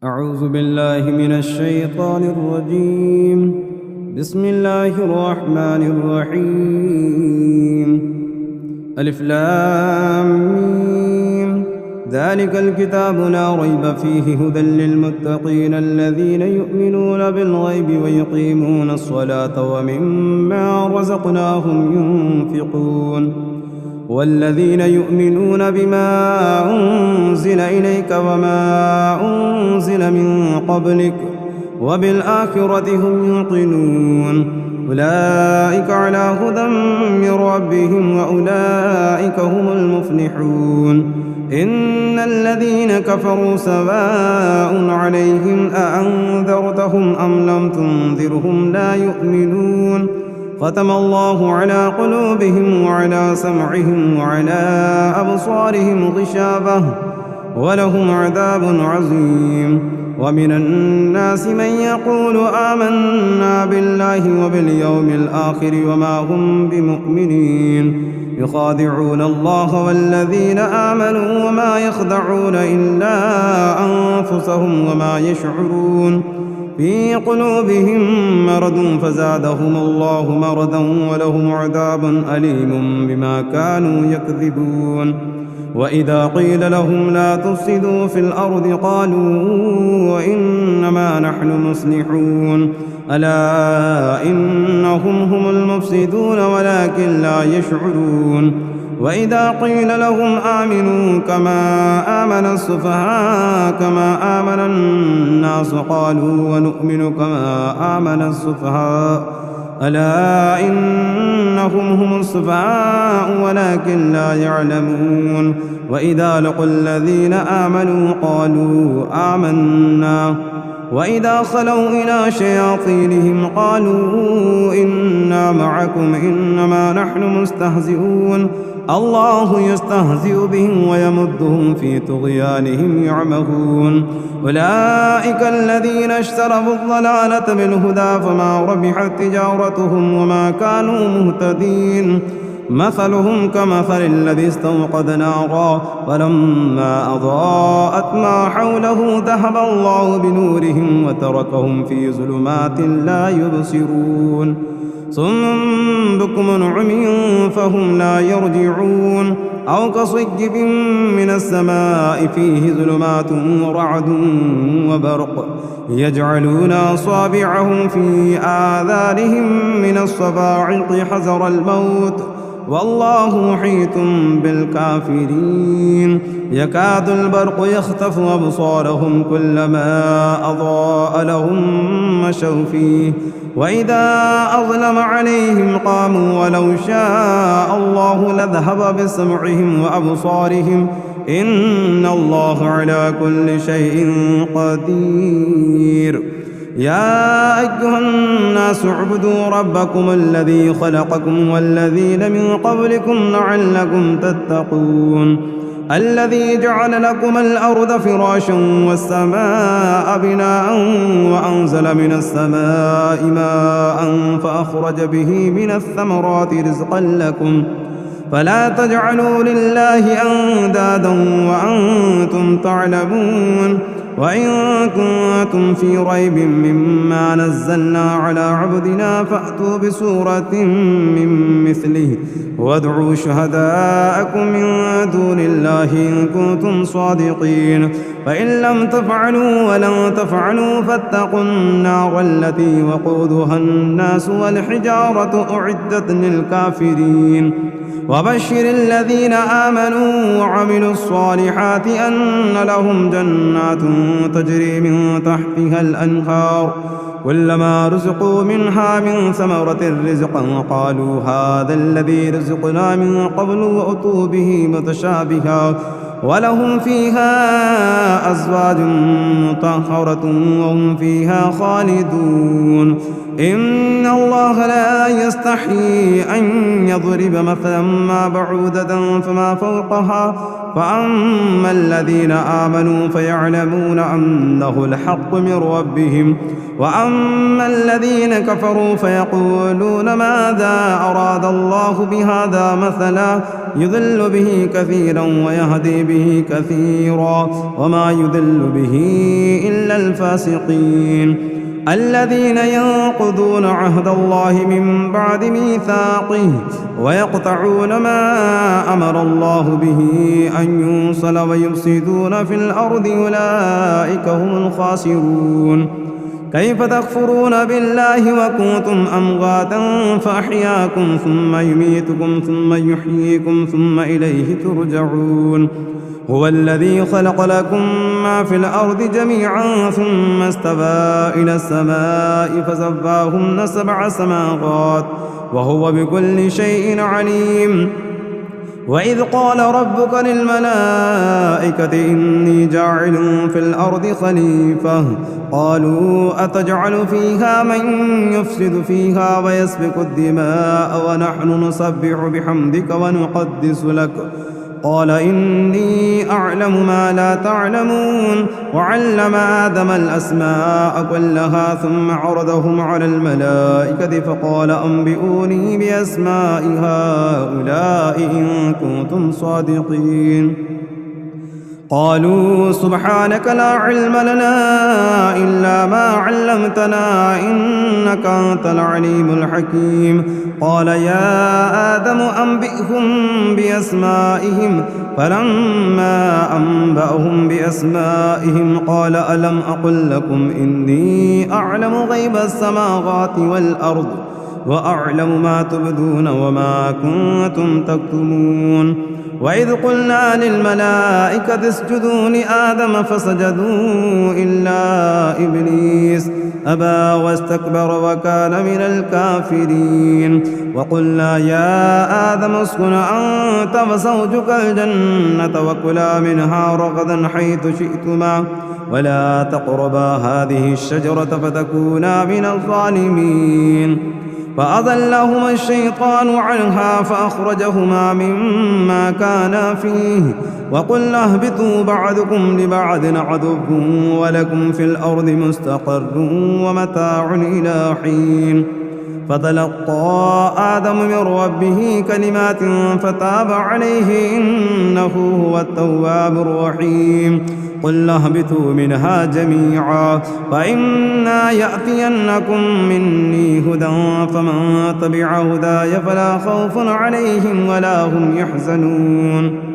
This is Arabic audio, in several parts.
أعوذ بالله من الشيطان الرجيم. بسم الله الرحمن الرحيم. ألف لام ميم. ذلك الكتاب لا ريب فيه هدى للمتقين الذين يؤمنون بالغيب ويقيمون الصلاة ومما رزقناهم ينفقون والذين يؤمنون بما أنزل إليك وما أنزل من قبلك وبالآخرة هم يوقنون أولئك على هدى من ربهم وأولئك هم المفلحون. إن الذين كفروا سواء عليهم أأنذرتهم أم لم تنذرهم لا يؤمنون. ختم الله على قلوبهم وعلى سمعهم وعلى أبصارهم غشاوة ولهم عذاب عظيم. ومن الناس من يقول آمنا بالله وباليوم الآخر وما هم بمؤمنين يخادعون الله والذين آمنوا وما يخدعون إلا أنفسهم وما يشعرون. في قلوبهم مرض فزادهم الله مرضا ولهم عذاب أليم بما كانوا يكذبون. وإذا قيل لهم لا تفسدوا في الأرض قالوا إنما نحن مصلحون ألا إنهم هم المفسدون ولكن لا يشعرون. وإذا قيل لهم آمنوا كما آمن السفهاء كما آمن الناس قالوا ونؤمن كما آمن السفهاء ألا إنهم هم السفهاء ولكن لا يعلمون. وإذا لقوا الذين آمنوا قالوا آمنا وإذا خلوا إلى شياطينهم قالوا إنا معكم إنما نحن مستهزئون. الله يستهزئ بهم ويمدهم في طغيانهم يعمهون. أولئك الذين اشتروا الضلالة بالهدى فما ربحت تجارتهم وما كانوا مهتدين. مثلهم كمثل الذي استوقد نارا فلما أضاءت ما حوله ذهب الله بنورهم وتركهم في ظلمات لا يبصرون. صم بكم عمي فهم لا يرجعون. أو كصيب من السماء فيه ظلمات ورعد وبرق يجعلون أصابعهم في آذانهم من الصواعق حذر الموت والله محيط بالكافرين. يكاد البرق يخطف أبصارهم كلما أضاء لهم مشوا فيه وإذا أظلم عليهم قاموا ولو شاء الله لذهب بسمعهم وأبصارهم إن الله على كل شيء قدير. يا أيها الناس اعبدوا ربكم الذي خلقكم والذين من قبلكم لعلكم تتقون. الذي جعل لكم الأرض فراشا والسماء بناء وأنزل من السماء ماء فأخرج به من الثمرات رزقا لكم فلا تجعلوا لله أندادا وأنتم تعلمون. وإن كنتم في ريب مما نزلنا على عبدنا فأتوا بسورة من مثله وادعوا شهداءكم من دون الله إن كنتم صادقين. فإن لم تفعلوا ولن تفعلوا فاتقوا النار التي وقودها الناس والحجارة أعدت للكافرين. وبشر الذين آمنوا وعملوا الصالحات أن لهم جنات تجري من تحتها الأنهار كلما رزقوا منها من ثمرة رزقا قالوا هذا الذي رزقنا من قبل وأتوا به متشابها ولهم فيها أزواج مطهرة وهم فيها خالدون. إن الله لا يستحيي أن يضرب مثلا ما بعودة فما فوقها فأما الذين آمنوا فيعلمون أنه الحق من ربهم وأما الذين كفروا فيقولون ماذا أراد الله بهذا مثلا يضل به كثيرا ويهدي به كثيرا وما يضل به إلا الفاسقين الذين ينقضون عهد الله من بعد ميثاقه ويقطعون ما أمر الله به أن يوصل ويفسدون في الأرض أولئك هم الخاسرون كيف تكفرون بالله وكنتم أمواتا فأحياكم ثم يميتكم ثم يحييكم ثم إليه ترجعون هو الذي خلق لكم ما في الأرض جميعا ثم استوى إلى السماء فسواهن 7 سماوات وهو بكل شيء عليم وإذ قال ربك للملائكة إني جاعل في الأرض خليفة قالوا أتجعل فيها من يفسد فيها ويسفك الدماء ونحن نسبح بحمدك ونقدس لك قال إني أعلم ما لا تعلمون وعلم آدم الأسماء كلها ثم عرضهم على الملائكة فقال أنبئوني بأسماء هؤلاء إن كنتم صادقين قالوا سبحانك لا علم لنا إلا ما علمتنا إنك أنت العليم الحكيم قال يا آدم أنبئهم بأسمائهم فلما أنبأهم بأسمائهم قال ألم أقل لكم إني أعلم غيب السماوات والأرض وأعلم ما تبدون وما كنتم تكتمون وإذ قلنا للملائكة اسجدوا لآدم فسجدوا إلا إبليس أبى واستكبر وكان من الكافرين وقلنا يا آدم اسكن أنت وزوجك الجنة وكلا منها رغدا حيث شئتما ولا تقربا هذه الشجرة فتكونا من الظالمين فأضلهما الشيطان عنها فأخرجهما مما كانا فيه وقلنا اهبطوا بعضكم لبعض عدو ولكم في الأرض مستقر ومتاع إلى حين فتلقى آدم من ربه كلمات فتاب عليه إنه هو التواب الرحيم قلنا اهبطوا منها جميعا فإما يأتينكم مني هدى فمن تبع هداي فلا خوف عليهم ولا هم يحزنون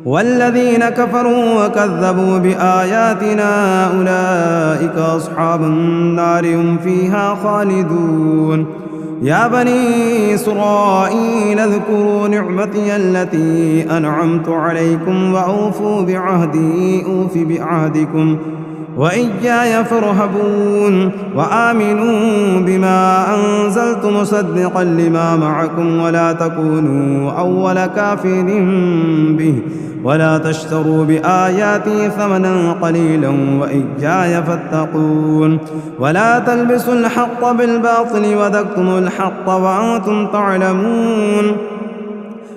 والذين كفروا وكذبوا بآياتنا أولئك أصحاب النار هم فيها خالدون يا بني إسرائيل اذكروا نعمتي التي أنعمت عليكم وأوفوا بعهدي أوف بعهدكم وإياي فارهبون وآمنوا بما أنزلت مصدقا لما معكم ولا تكونوا أول كافر به ولا تشتروا بآياتي ثمنا قليلا وإياي فاتقون ولا تلبسوا الحق بالباطل وتكتموا الحق وأنتم تعلمون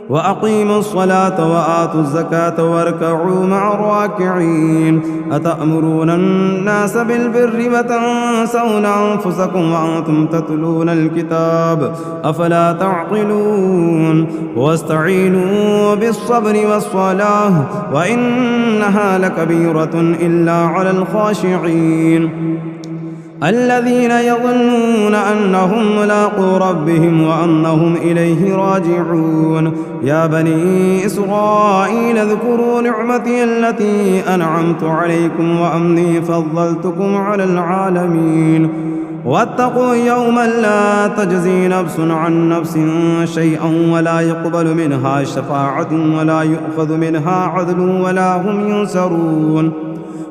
وأقيموا الصلاة وآتوا الزكاة واركعوا مع الراكعين أتأمرون الناس بالبر وتنسون أنفسكم وأنتم تتلون الكتاب أفلا تعقلون واستعينوا بالصبر والصلاة وإنها لكبيرة إلا على الخاشعين الذين يظنون أنهم ملاقو ربهم وأنهم إليه راجعون يا بني إسرائيل اذكروا نعمتي التي أنعمت عليكم وأني فضلتكم على العالمين واتقوا يوما لا تجزي نفس عن نفس شيئا ولا يقبل منها شفاعة ولا يؤخذ منها عدل ولا هم ينصرون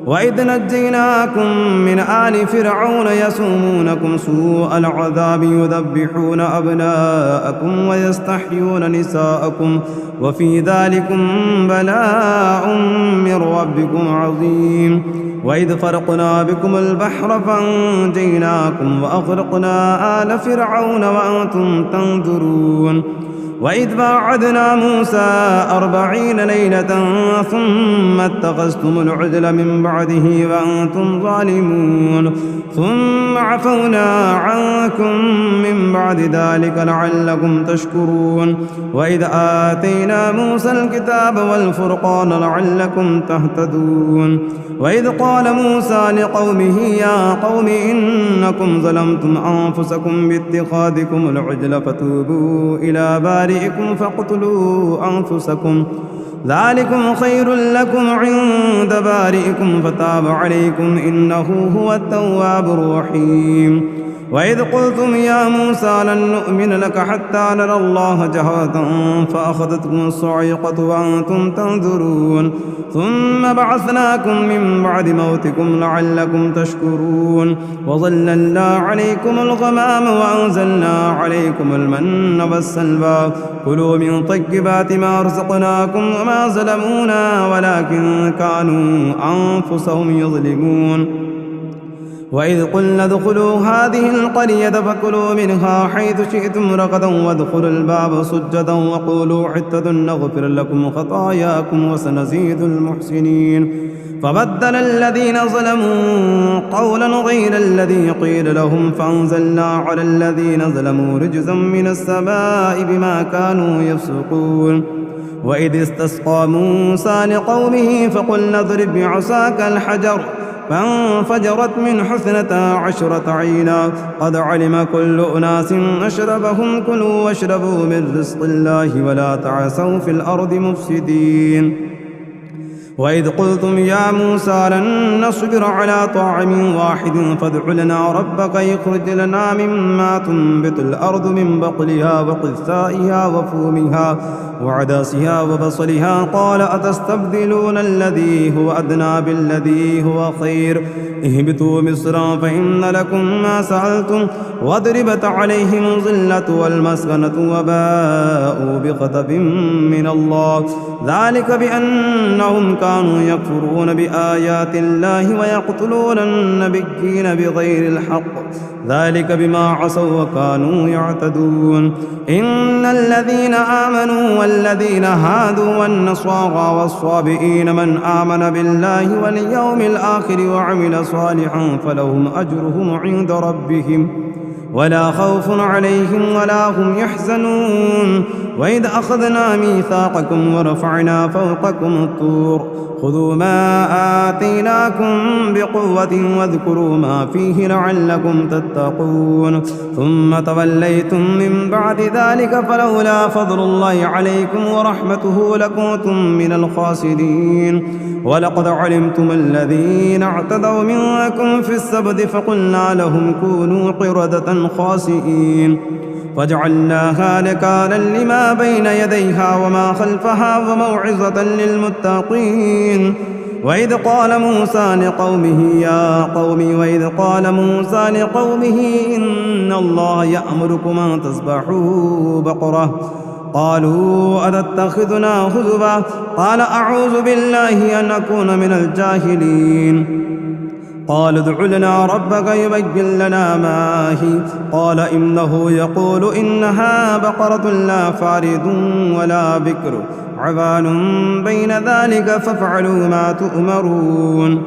وإذ نجيناكم من آل فرعون يسومونكم سوء العذاب يذبحون أبناءكم ويستحيون نساءكم وفي ذلكم بلاء من ربكم عظيم وإذ فرقنا بكم البحر فانجيناكم وأغرقنا آل فرعون وأنتم تنظرون وإذ باعدنا موسى 40 ليلة ثم اتخذتم العجل من بعده وأنتم ظالمون ثم عفونا عنكم من بعد ذلك لعلكم تشكرون وإذ آتينا موسى الكتاب والفرقان لعلكم تهتدون وإذ قال موسى لقومه يا قوم إنكم ظلمتم أنفسكم باتخاذكم العجل فتوبوا إلى بارئكم فاقتلوا أنفسكم ذلكم خير لكم عند بارئكم فتاب عليكم إنه هو التواب الرحيم وإذ قلتم يا موسى لن نؤمن لك حتى نرى الله جهرة فأخذتكم الصاعقة وأنتم تنظرون ثم بعثناكم من بعد موتكم لعلكم تشكرون وظللنا عليكم الغمام وأنزلنا عليكم المن والسلوى كلوا من طيبات ما رزقناكم وما ظلمونا ولكن كانوا أنفسهم يظلمون وإذ قلنا ادخلوا هذه القرية فكلوا منها حيث شئتم رغدا وادخلوا الباب سجدا وقولوا حطة نغفر لكم خطاياكم وسنزيد المحسنين فبدل الذين ظلموا قولا غير الذي قيل لهم فأنزلنا على الذين ظلموا رجزا من السماء بما كانوا يفسقون وإذ استسقى موسى لقومه فقلنا اضرب بعصاك الحجر فانفجرت من 12 عينا قد علم كل أناس مشربهم كلوا واشربوا من رزق الله ولا تعثوا في الأرض مفسدين وإذ قلتم يا موسى لن نصبر على طاعم واحد فادع لنا ربك يخرج لنا مما تنبت الأرض من بقلها وقثائها وفومها وعدسها وبصلها قال أتستبدلون الذي هو أدنى بالذي هو خير اهبطوا مصرا فإن لكم ما سألتم واضربت عليهم الذلة والمسكنة وباءوا بغضب من الله ذلك بأنهم كانوا يكفرون بآيات الله ويقتلون النبيين بغير الحق ذلك بما عصوا وكانوا يعتدون إن الذين آمنوا والذين هادوا والنصارى والصابئين من آمن بالله واليوم الآخر وعمل صالحا فلهم أجرهم عند ربهم ولا خوف عليهم ولا هم يحزنون وإذ أخذنا ميثاقكم ورفعنا فوقكم الطور خذوا ما آتيناكم بقوة واذكروا ما فيه لعلكم تتقون ثم توليتم من بعد ذلك فلولا فضل الله عليكم ورحمته لكنتم من الخاسرين ولقد علمتم الذين اعتدوا منكم في السبت فقلنا لهم كونوا قردة خاسئين فجعلناها نكالا لما بين يديها وما خلفها وموعظة للمتقين وإذ قال موسى لقومه إن الله يأمركم أن تذبحوا بقرة قالوا أتتخذنا هزوا قال أعوذ بالله أن أكون من الجاهلين قال ادع لنا ربك يبين لنا ما هي قال إنه يقول إنها بقرة لا فارض ولا بكر عوان بين ذلك فافعلوا ما تؤمرون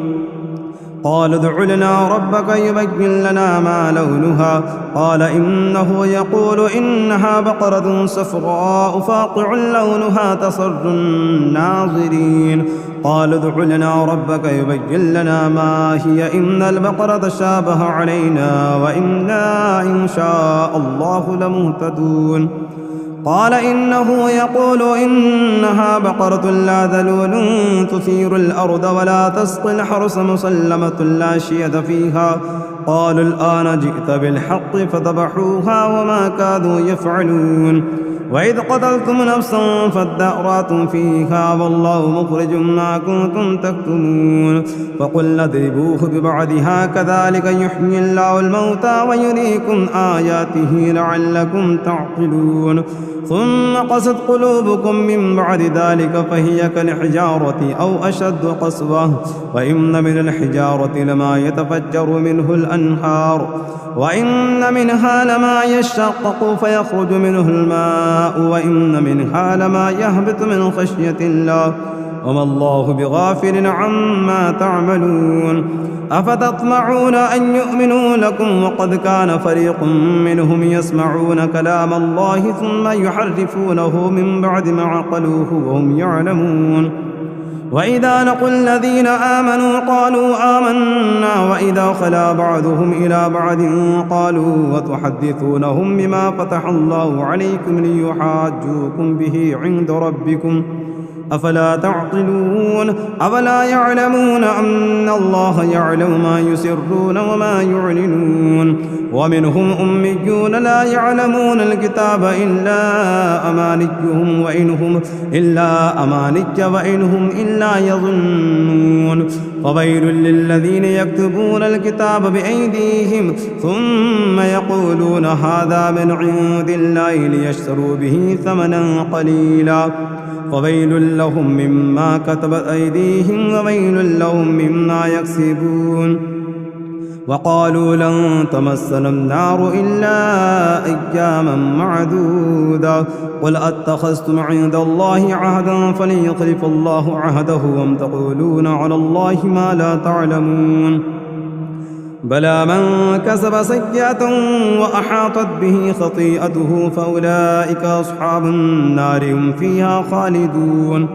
قال ادع لنا ربك يبين لنا ما لونها قال إنه يقول إنها بقرة صفراء فاقع لونها تسر الناظرين قال ادع لنا ربك يبين لنا ما هي إن البقرة شابه علينا وإنا إن شاء الله لمهتدون قال إنه يقول إنها بقرة لا ذلول تثير الأرض ولا تسقي الحرث مسلمة لا شية فيها قالوا الآن جئت بالحق فذبحوها وما كادوا يفعلون وإذ قتلتم نفسا فادارأتم فيها والله مخرج ما كنتم تكتمون فقلنا اضربوه ببعضها كذلك يحيي الله الموتى ويريكم آياته لعلكم تعقلون ثم قست قلوبكم من بعد ذلك فهي كالحجارة أو أشد قسوة وإن من الحجارة لما يتفجر منه الأنهار وإن منها لما يشقق فيخرج منه الماء وإن منها لما يهبط من خشية الله وما الله بغافل عما تعملون أفتطمعون أن يؤمنوا لكم وقد كان فريق منهم يسمعون كلام الله ثم يحرفونه من بعد ما عقلوه وهم يعلمون وإذا لقوا الذين آمنوا قالوا آمنا وإذا خلا بعضهم إلى بعض قالوا وتحدثونهم بما فتح الله عليكم ليحاجوكم به عند ربكم أفلا تعقلون أفلا يعلمون أن الله يعلم ما يسرون وما يعلنون ومنهم أميون لا يعلمون الكتاب إلا أمانيهم وإنهم إلا يظنون فويل للذين يكتبون الكتاب بأيديهم ثم يقولون هذا من عند الله ليشتروا به ثمنا قليلا فويل لهم مما كتبت أيديهم وويل لهم مما يكسبون وقالوا لن تمسنا النار إلا أياما معدودة قل أتخذتم عند الله عهدا فلن يخلف الله عهده وأم تقولون على الله ما لا تعلمون بلى من كسب سيئة وأحاطت به خطيئته فأولئك أصحاب النار هم فيها خالدون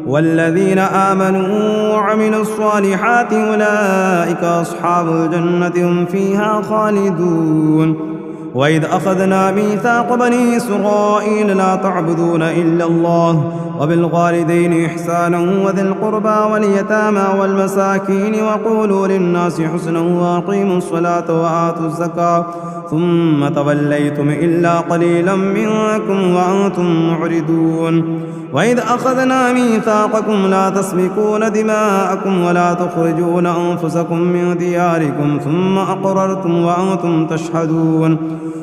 والذين آمنوا وعملوا الصالحات أولئك أصحاب الجنة هم فيها خالدون وإذ أخذنا ميثاق بني إسرائيل لا تعبدون إلا الله وبالوالدين إحسانا وذي القربى واليتامى والمساكين وقولوا للناس حسنا وأقيموا الصلاة وآتوا الزكاة ثم توليتم إلا قليلا منكم وأنتم معرضون وإذ أخذنا ميثاقكم لا تسفكون دماءكم ولا تخرجون أنفسكم من دياركم ثم أقررتم وأنتم تشهدون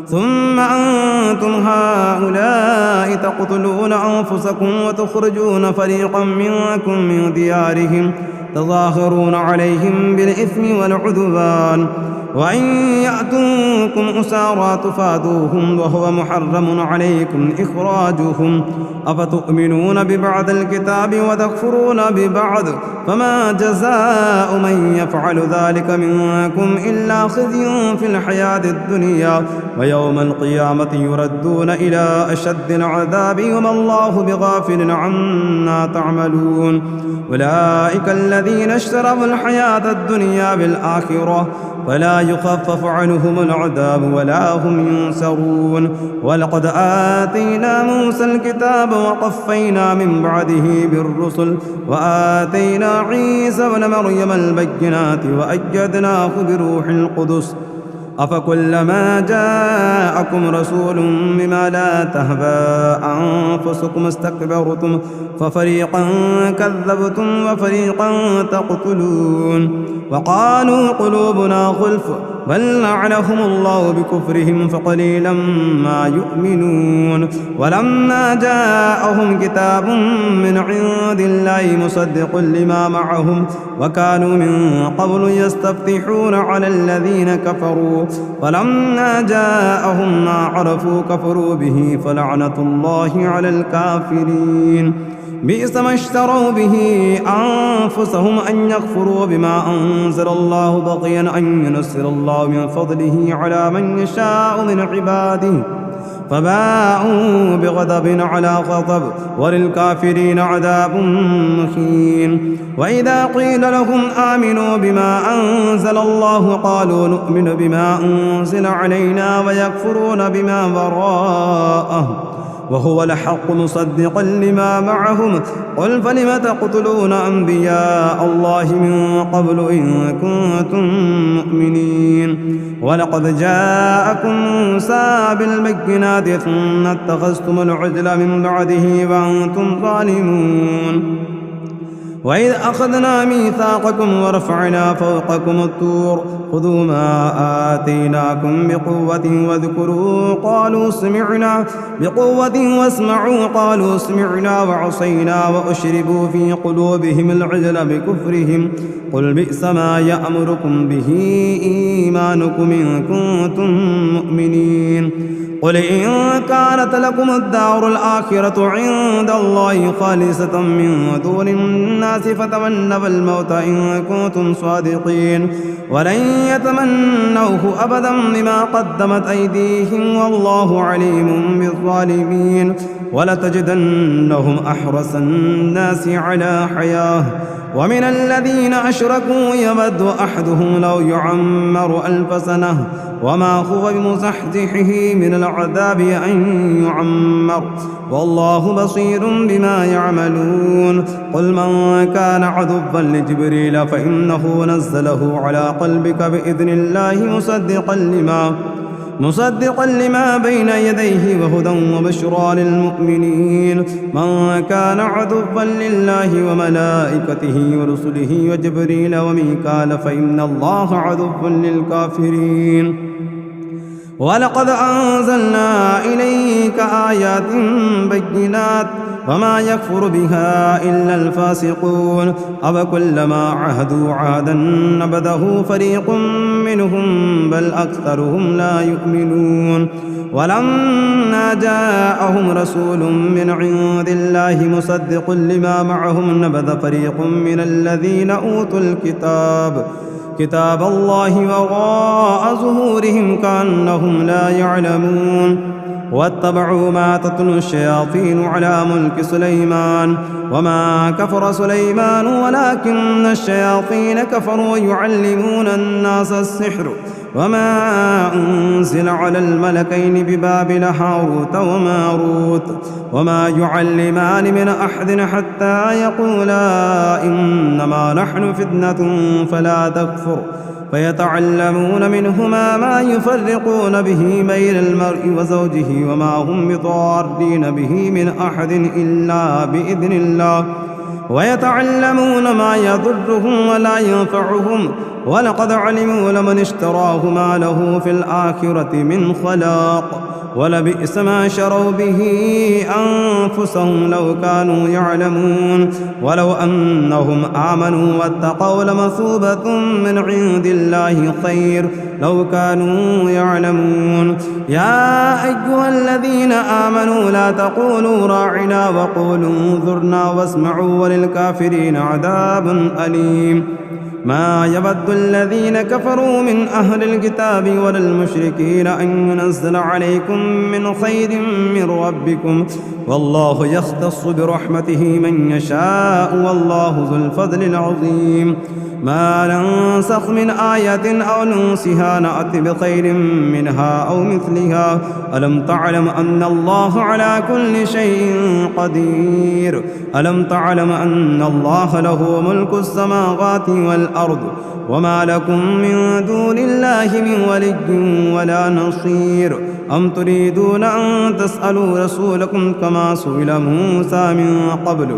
ثم أنتم هؤلاء تقتلون أنفسكم وتخرجون فريقا منكم من ديارهم تظاهرون عليهم بالإثم والعدوان وإن يأتوكم أسارى تفادوهم وهو محرم عليكم إخراجهم أفتؤمنون ببعض الكتاب وتكفرون ببعض فما جزاء من يفعل ذلك منكم إلا خزي في الحياة الدنيا ويوم القيامة يردون إلى أشد العذاب وما الله بغافل عما تعملون أولئك الذين اشتروا الحياة الدنيا بالآخرة فلا يخفف عنهم العذاب ولا هم ينصرون ولقد آتينا موسى الكتاب وقفينا من بعده بالرسل وآتينا عيسى ابن مريم البينات وأيدناه بروح القدس أفكلما جاءكم رسول بما لا تهوى أنفسكم استكبرتم ففريقا كذبتم وفريقا تقتلون وقالوا قلوبنا غلف بل لعنهم الله بكفرهم فقليلا ما يؤمنون ولما جاءهم كتاب من عند الله مصدق لما معهم وكانوا من قبل يستفتحون على الذين كفروا فلما جاءهم ما عرفوا كفروا به فلعنة الله على الكافرين بئس ما اشتروا به أنفسهم أن يكفروا بما أنزل الله بغيا أن ينزل الله من فضله على من يشاء من عباده فباءوا بغضب على غضب وللكافرين عذاب مهين وإذا قيل لهم آمنوا بما أنزل الله قالوا نؤمن بما أنزل علينا ويكفرون بما وراءه وهو الحق مصدقا لما معهم قل فلم تقتلون أنبياء الله من قبل إن كنتم مؤمنين ولقد جاءكم موسى بالبينات ثم اتخذتم العجل من بعده وأنتم ظالمون وإذ أخذنا ميثاقكم ورفعنا فوقكم الطور خذوا ما آتيناكم بقوة واذكروا قالوا سمعنا بقوة واسمعوا قالوا سمعنا وعصينا وأشربوا في قلوبهم العجل بكفرهم قل بئس ما يأمركم به إيمانكم إن كنتم مؤمنين قل إن كانت لكم الدار الآخرة عند الله خالصة من دون الناس فتمنوا الموت إن كنتم صادقين ولن يتمنوه أبدا بما قدمت أيديهم والله عليم بالظالمين ولتجدنهم أحرص الناس على حياة ومن الذين أشركوا يود أحدهم لو يعمر 1000 سنة وما هو بمزحزحه من العذاب أن يعمر والله بصير بما يعملون قل من كان عدوا لجبريل فإنه نزله على قلبك بإذن الله مصدقا لما بين يديه وهدى وبشرى للمؤمنين من كان عدوا لله وملائكته ورسله وجبريل وميكال فإن الله عدو للكافرين ولقد أنزلنا إليك آيات بينات وما يكفر بها إلا الفاسقون أفكلما عاهدوا عهدا نبذه فريق منهم بل أكثرهم لا يؤمنون ولما جاءهم رسول من عند الله مصدق لما معهم نبذ فريق من الذين أوتوا كتاب الله وراء ظهورهم كأنهم لا يعلمون واتبعوا ما تتلو الشياطين على ملك سليمان وما كفر سليمان ولكن الشياطين كفروا يعلمون الناس السحر وما أنزل على الملكين ببابل هاروت وماروت وما يعلمان من أحد حتى يقولا إنما نحن فتنة فلا تكفر فيتعلمون منهما ما يفرقون به بين المرء وزوجه وما هم بضارين به من أحد إلا بإذن الله ويتعلمون ما يضرهم ولا ينفعهم ولقد علموا لمن اشتراه ما له في الآخرة من خلاق ولبئس ما شروا به أنفسهم لو كانوا يعلمون ولو أنهم آمنوا واتقوا لمثوبة من عند الله خير لو كانوا يعلمون يا أيها الذين آمنوا لا تقولوا راعنا وقولوا انظرنا واسمعوا وللكافرين عذاب أليم ما يود الذين كفروا من أهل الكتاب ولا المشركين أن ينزل عليكم من خير من ربكم والله يختص برحمته من يشاء والله ذو الفضل العظيم ما ننسخ من آية أو ننسها نأت بخير منها أو مثلها ألم تعلم أن الله على كل شيء قدير ألم تعلم أن الله له ملك السماوات والأرض وما لكم من دون الله من ولي ولا نصير أم تريدون أن تسألوا رسولكم كما سئل موسى من قبل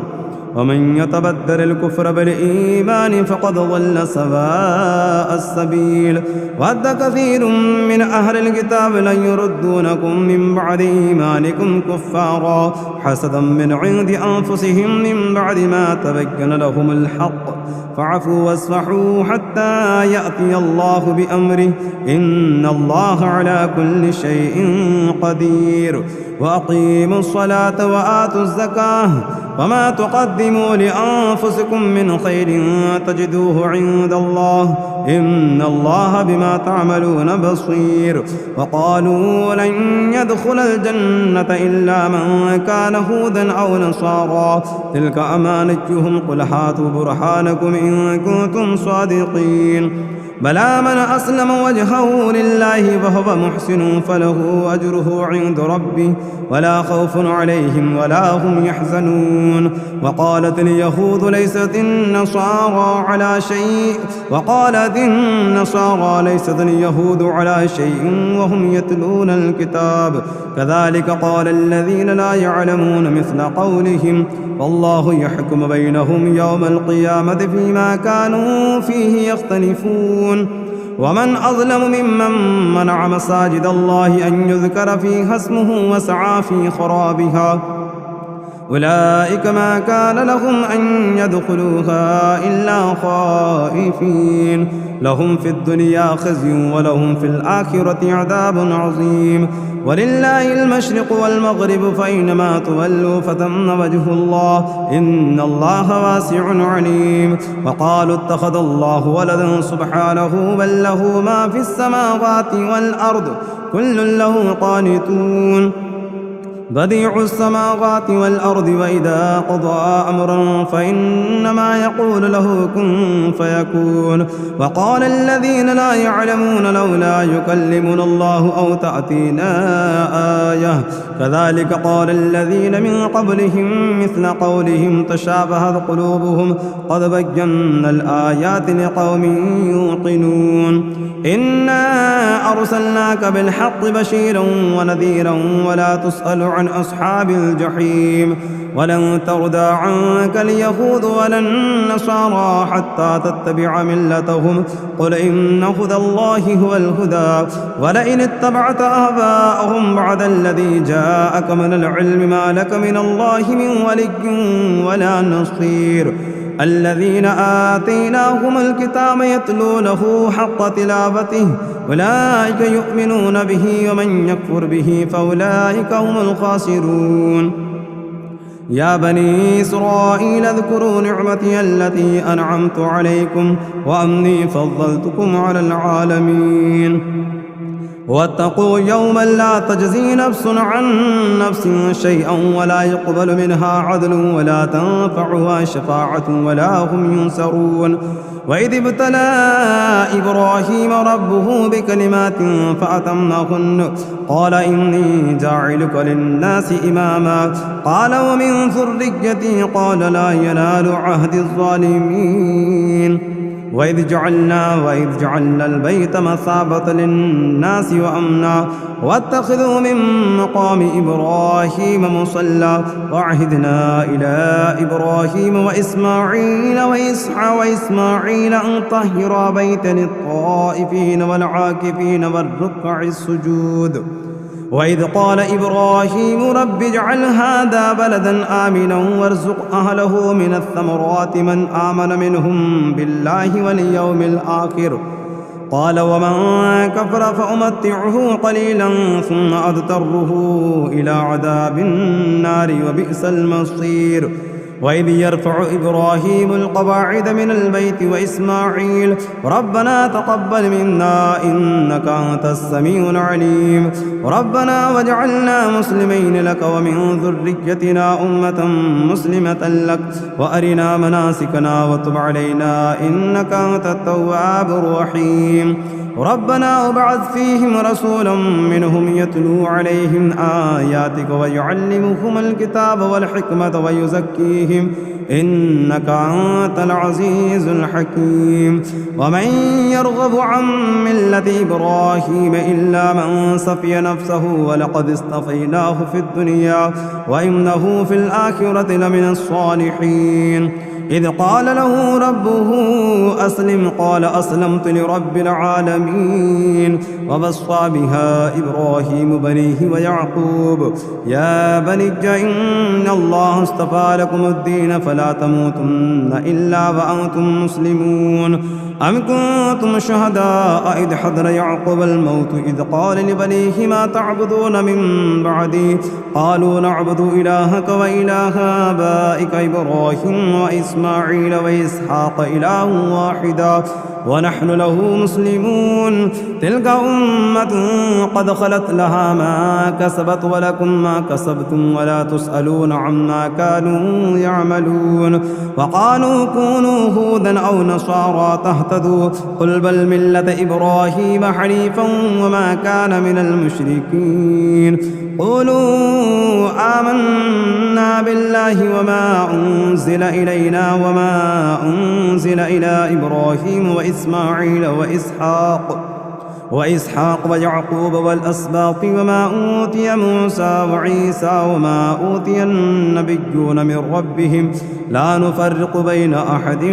ومن يتبدل الكفر بالإيمان فقد ضل سواء السبيل ود كثير من أهل الكتاب لن يردونكم من بعد إيمانكم كفارا حسدا من عند أنفسهم من بعد ما تبين لهم الحق فاعفوا واصفحوا حتى يأتي الله بأمره إن الله على كل شيء قدير وأقيموا الصلاة وآتوا الزكاة وما تقدموا لأنفسكم من خير تجدوه عند الله إن الله بما تعملون بصير وقالوا لن يدخل الجنة إلا من كان هودا أو نصارى تلك أمانتهم قل هاتوا برهانكم إن كنتم صادقين بلى من أسلم وجهه لله وهو محسن فله أجره عند ربه ولا خوف عليهم ولا هم يحزنون وقالت اليهود ليست النصارى على شيء وقالت النصارى وليست اليهود على شيء وهم يتلون الكتاب كذلك قال الذين لا يعلمون مثل قولهم والله يحكم بينهم يوم القيامة فيما كانوا فيه يختلفون ومن أظلم ممن منع مساجد الله أن يذكر فيها اسمه وسعى في خرابها أولئك ما كان لهم أن يدخلوها إلا خائفين لهم في الدنيا خزي ولهم في الآخرة عذاب عظيم ولله المشرق والمغرب فأينما تولوا فثم وجه الله إن الله واسع عليم وقالوا اتخذ الله ولدا سبحانه بل له ما في السماوات والأرض كل له قانتون بديع السماوات والأرض وإذا قضى أمرا فإنما يقول له كن فيكون وقال الذين لا يعلمون لولا يكلمنا الله أو تأتينا آية كذلك قال الذين من قبلهم مثل قولهم تشابهت قلوبهم قد بينا الآيات لقوم يوقنون إنا أرسلناك بالحق بشيرا ونذيرا ولا تسأل عن أصحاب الجحيم ولن ترضى عنك اليهود ولا النصارى حتى تتبع ملتهم قل إن هدى الله هو الهدى ولئن اتبعت أهواءهم بعد الذي جاءك من العلم ما لك من الله من ولي ولا نصير الذين آتيناهم الكتاب يتلونه حق تلاوته أولئك يؤمنون به ومن يكفر به فأولئك هم الخاسرون يا بني إسرائيل اذكروا نعمتي التي أنعمت عليكم وأني فضلتكم على العالمين واتقوا يوما لا تجزي نفس عن نفس شيئا ولا يقبل منها عدل ولا تنفعها شفاعة ولا هم ينصرون وإذ ابتلى إبراهيم ربه بكلمات فأتمهن قال إني جاعلك للناس إماما قال ومن ذريتي قال لا ينال عهد الظالمين وإذ جعلنا البيت مثابة للناس وأمنا واتخذوا من مقام إبراهيم مصلى وعهدنا إلى إبراهيم وإسماعيل وإسماعيل أن طهرا بيت للطائفين والعاكفين والركع السجود وإذ قال إبراهيم رب اجعل هذا بلدا آمنا وارزق أهله من الثمرات من آمن منهم بالله واليوم الآخر قال ومن كفر فأمتعه قليلا ثم أضطره إلى عذاب النار وبئس المصير وإذ يرفع إبراهيم القواعد من البيت وإسماعيل ربنا تقبل منا إنك أنت السميع العليم ربنا واجعلنا مسلمين لك ومن ذريتنا أمة مسلمة لك وأرنا مناسكنا وتب علينا إنك أنت التواب الرحيم ربنا وابعث فيهم رسولا منهم يتلو عليهم آياتك ويعلمهم الكتاب والحكمة ويزكيهم إنك أنت العزيز الحكيم ومن يرغب عن ملة إبراهيم إلا من سفي نفسه ولقد اصطفيناه في الدنيا وإنه في الآخرة لمن الصالحين إذ قال له ربه أسلم قال أسلمت لرب العالمين ووصى بها إبراهيم بنيه ويعقوب يا بني إن الله اصطفى لكم الدين فلا تموتن إلا وأنتم مسلمون أم كنتم شهداء إذ حضر يعقوب الموت إذ قال لبنيه ما تعبدون من بعدي قالوا نعبد إلهك وإله آبائك إبراهيم وإسماعيل وإسحاق إله واحدا ونحن له مسلمون تلك أمة قد خلت لها ما كسبت ولكم ما كسبتم ولا تسألون عما كانوا يعملون وقالوا كونوا هودا أو نصارى تهتدوا قل بل ملة إبراهيم حنيفا وما كان من المشركين قولوا آمنا بالله وما أنزل إلينا وما أنزل إلى إبراهيم وإسماعيل وإسحاق وإسحاق ويعقوب والأسباط وما أوتي موسى وعيسى وما أوتي النبيون من ربهم لا نفرق بين أحد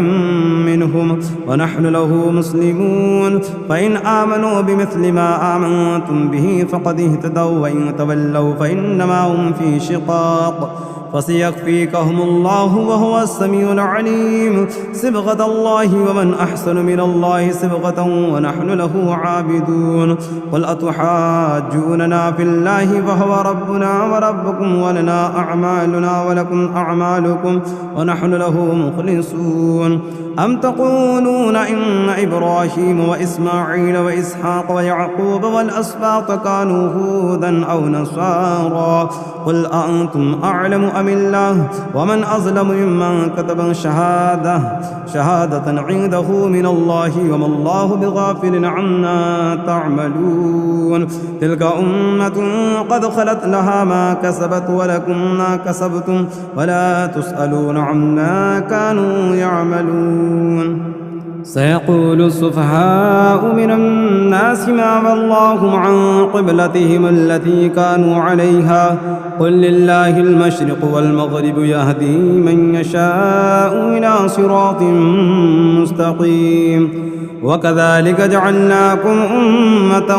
منهم ونحن له مسلمون فإن آمنوا بمثل ما آمنتم به فقد اهتدوا وإن تولوا فإنما هم في شقاق فسيكفيكهم الله وهو السميع العليم صبغة الله ومن أحسن من الله صبغة ونحن له عابدون قل أتحاجوننا في الله وهو ربنا وربكم ولنا أعمالنا ولكم أعمالكم ونحن له مخلصون أم تقولون إن إبراهيم وإسماعيل وإسحاق ويعقوب والأسباط كانوا هودا أو نصارى قل أأنتم أعلم أم الله ومن أظلم ممن كتب شهادة عنده من الله وما الله بغافل عما تعملون تلك أمة قد خلت لها ما كسبت ولكم ما كسبتم ولا تسألون عما كانوا يعملون سيقول السفهاء من الناس ما والله عن قبلتهم التي كانوا عليها قل لله المشرق والمغرب يهدي من يشاء إلى صراط مستقيم وكذلك جعلناكم أمة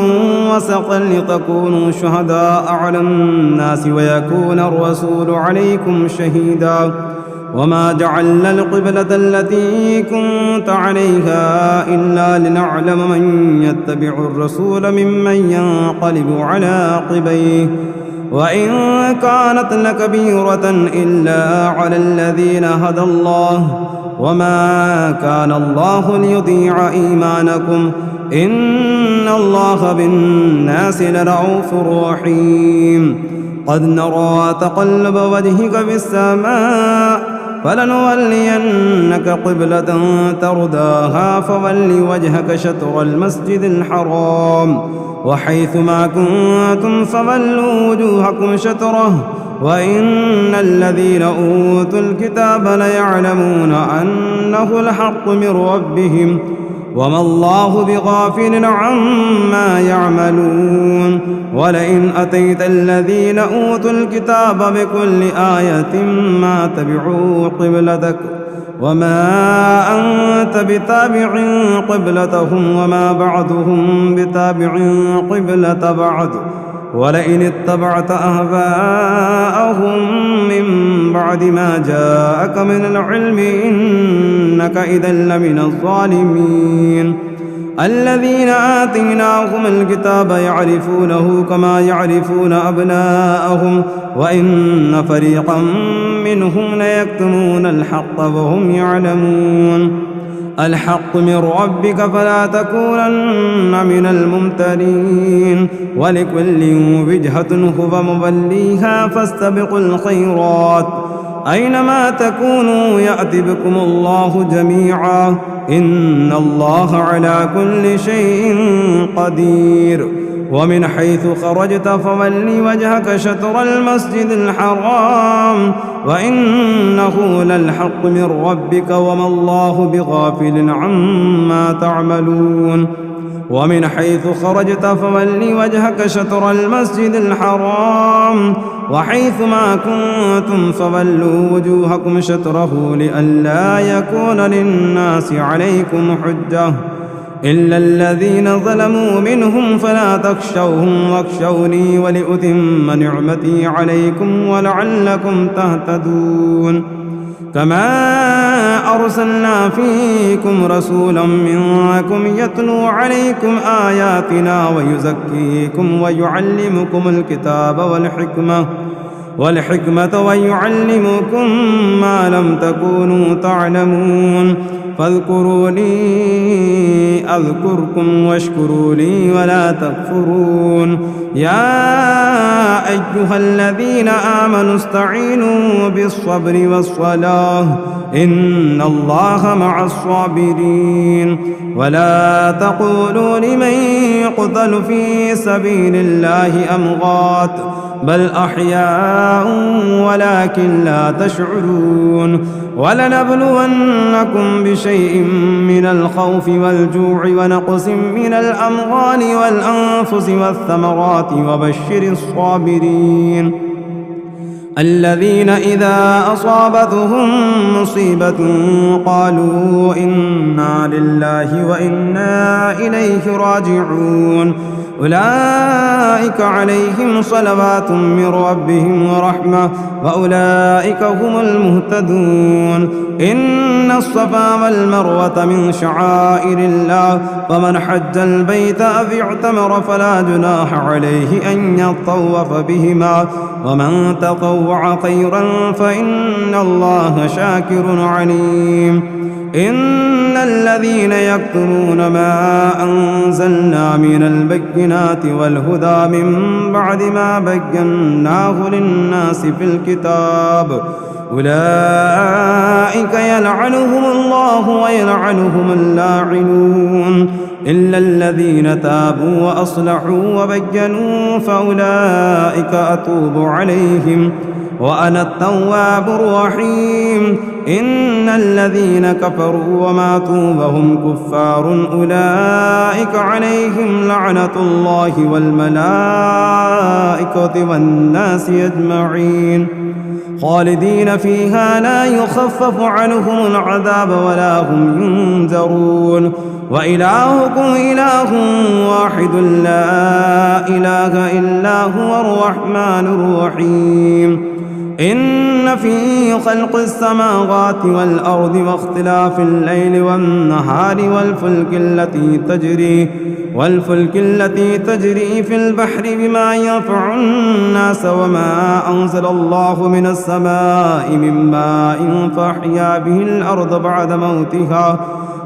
وسطا لتكونوا شهداء على الناس ويكون الرسول عليكم شهيدا وما جعلنا القبلة التي كنت عليها إلا لنعلم من يتبع الرسول ممن ينقلب على عقبيه وإن كانت لكبيرة إلا على الذين هدى الله وما كان الله ليضيع إيمانكم إن الله بالناس لرؤوف رحيم قد نرى تقلب وجهك في السماء فلنولينك قبلة ترضاها فول وجهك شطر المسجد الحرام وحيث ما كنتم فولوا وجوهكم شطره وإن الذين أوتوا الكتاب ليعلمون أنه الحق من ربهم وما الله بغافل عما يعملون ولئن أتيت الذين أوتوا الكتاب بكل آية ما تبعوا قبلتك وما أنت بتابع قبلتهم وما بعضهم بتابع قبلة بعض ولئن اتبعت أهواءهم من بعد ما جاءك من العلم إنك إذا لمن الظالمين الذين آتيناهم الكتاب يعرفونه كما يعرفون أبناءهم وإن فريقا منهم ليكتمون الحق وهم يعلمون الحق من ربك فلا تكونن من الممترين ولكل وجهة هو موليها فاستبقوا الخيرات أينما تكونوا يأتي بكم الله جميعا إن الله على كل شيء قدير ومن حيث خرجت فول وجهك شطر المسجد الحرام وإنه للحق من ربك وما الله بغافل عما تعملون ومن حيث خرجت فول وجهك شطر المسجد الحرام وحيث ما كنتم فولوا وجوهكم شطره لئلا يكون للناس عليكم حجة إلا الذين ظلموا منهم فلا تخشوهم واخشوني ولأتم نعمتي عليكم ولعلكم تهتدون كما أرسلنا فيكم رسولا منكم يتلو عليكم آياتنا ويزكيكم ويعلمكم الكتاب والحكمة ويعلمكم ما لم تكونوا تعلمون فاذكروني أذكركم واشكروا لي ولا تكفرون يا أيها الذين آمنوا استعينوا بالصبر والصلاة إن الله مع الصابرين ولا تقولوا لمن يقتل في سبيل الله أموات بل أحياء ولكن لا تشعرون ولنبلونكم بشيء من الخوف والجوع ونقص من الأموال والأنفس والثمرات وبشر الصابرين الذين إذا أصابتهم مصيبة قالوا إنا لله وإنا إليه راجعون أولئك عليهم صلوات من ربهم ورحمة وأولئك هم المهتدون إن الصفا والمروة من شعائر الله فمن حج البيت أو اعتمر فلا جناح عليه أن يطوف بهما ومن تطوع خيرا فإن الله شاكر عليم إن الذين يكتمون ما أنزلنا من البينات والهدى من بعد ما بيناه للناس في الكتاب أولئك يلعنهم الله ويلعنهم اللاعنون إلا الذين تابوا وأصلحوا وبينوا فأولئك أتوب عليهم وأنا التواب الرحيم إن الذين كفروا وماتوا وهم كفار أولئك عليهم لعنة الله والملائكة والناس أجمعين خالدين فيها لا يخفف عنهم العذاب ولا هم ينذرون وإلهكم إله واحد لا إله إلا هو الرحمن الرحيم إن في خلق السماوات والأرض واختلاف الليل والنهار والفلك التي تجري في البحر بما ينفع الناس وما أنزل الله من السماء من ماء فأحيا به الأرض بعد موتها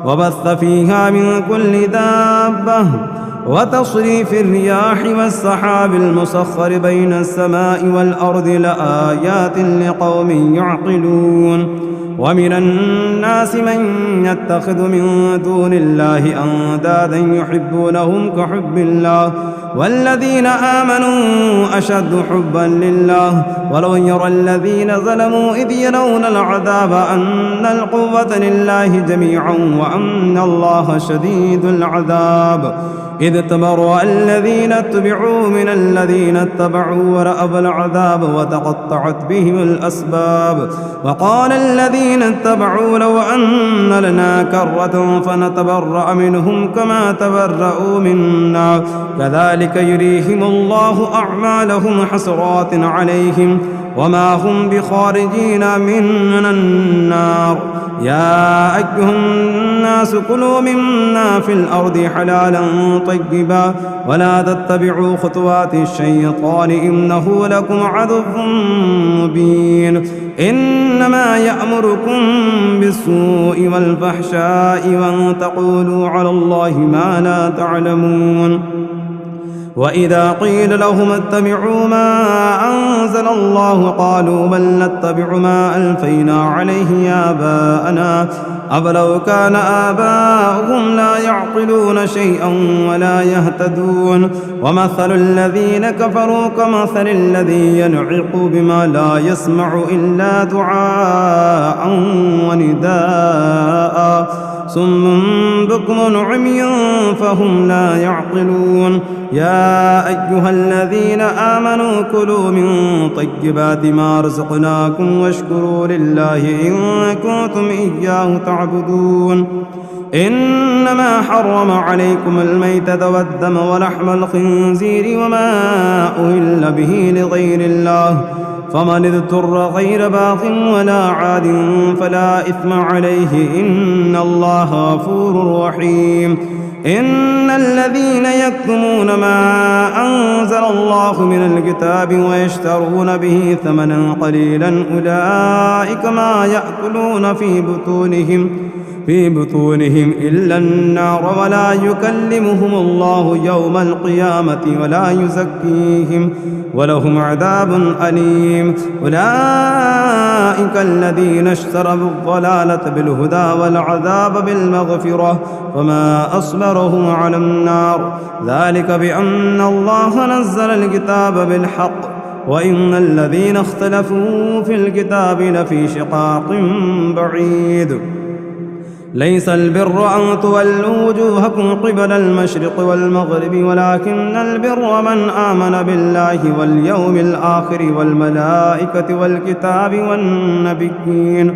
وبث فيها من كل دابة وتصريف الرياح والسحاب المسخر بين السماء والأرض لآيات لقوم يعقلون ومن الناس من يتخذ من دون الله أندادا يحبونهم كحب الله والذين آمنوا أشد حبا لله ولو يرى الذين ظلموا إذ يرون العذاب أن القوة لله جميعا وأن الله شديد العذاب إذ تبرأ الذين اتبعوا من الذين اتبعوا ورأوا العذاب وتقطعت بهم الأسباب وقال الذين اتبعوا لو أن لنا كرة فنتبرأ منهم كما تبرأوا منا كذلك يريهم الله أعمالهم حسرات عليهم وما هم بخارجين من النار يا أيها الناس كلوا مما في الأرض حلالا طيبا ولا تتبعوا خطوات الشيطان إنه لكم عدو مبين إنما يأمركم بالسوء والفحشاء وأن تقولوا على الله ما لا تعلمون وإذا قيل لهم اتبعوا ما أنزل الله قالوا بل نتبع ما ألفينا عليه آباءنا أولو كان آباؤهم لا يعقلون شيئا ولا يهتدون ومثل الذين كفروا كمثل الذي ينعق بما لا يسمع إلا دعاء ونداء صم بكم عمي فهم لا يعقلون يا أيها الذين آمنوا كلوا من طيبات ما رزقناكم واشكروا لله إن كنتم إياه تعبدون إنما حرم عليكم الميتة والدم ولحم الخنزير وما أهل به لغير الله فمن اضطر غير باغ ولا عاد فلا إثم عليه إن الله غفور رحيم إن الذين يكتمون ما أنزل الله من الكتاب ويشترون به ثمنا قليلا أولئك ما يأكلون في بطونهم في بطونهم إلا النار ولا يكلمهم الله يوم القيامة ولا يزكيهم ولهم عذاب أليم. أولئك الذين اشتروا الضلالة بالهدى والعذاب بالمغفرة وما أصبرهم على النار ذلك بأن الله نزل الكتاب بالحق وإن الذين اختلفوا في الكتاب لفي شقاق بعيد. ليس البر أن تولوا وجوهكم قبل المشرق والمغرب ولكن البر من آمن بالله واليوم الآخر والملائكة والكتاب والنبيين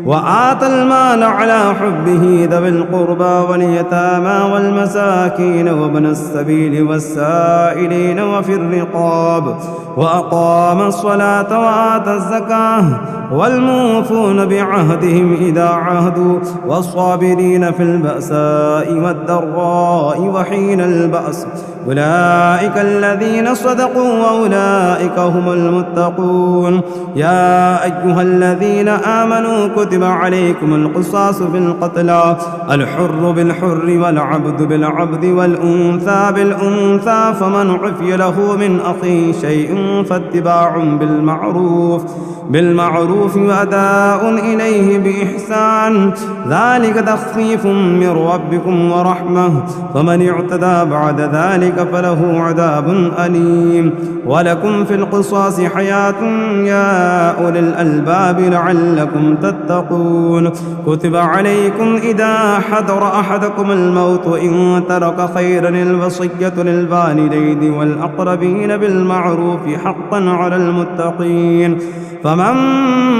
وآتى المال على حبه ذوي القربى واليتامى والمساكين وابن السبيل والسائلين وفي الرقاب وأقام الصلاة وآتى الزكاة والموفون بعهدهم إذا عهدوا والصابرين في البأساء والضراء وحين البأس أولئك الذين صدقوا وأولئك هم المتقون. يا أيها الذين آمنوا كتب عليكم القصاص في القتلى الحر بالحر والعبد بالعبد والأنثى بالأنثى فمن عفي له من أخيه شيء فاتباع بالمعروف وأداء إليه بإحسان ذلك تخفيف من ربكم ورحمة فمن اعتدى بعد ذلك فله عذاب أليم. ولكم في القصاص حياة يا أولي الألباب لعلكم تتقون. كتب عليكم إذا حضر أحدكم الموت إن ترك خيرا الوصية للوالدين والأقربين بالمعروف حقا على المتقين فمن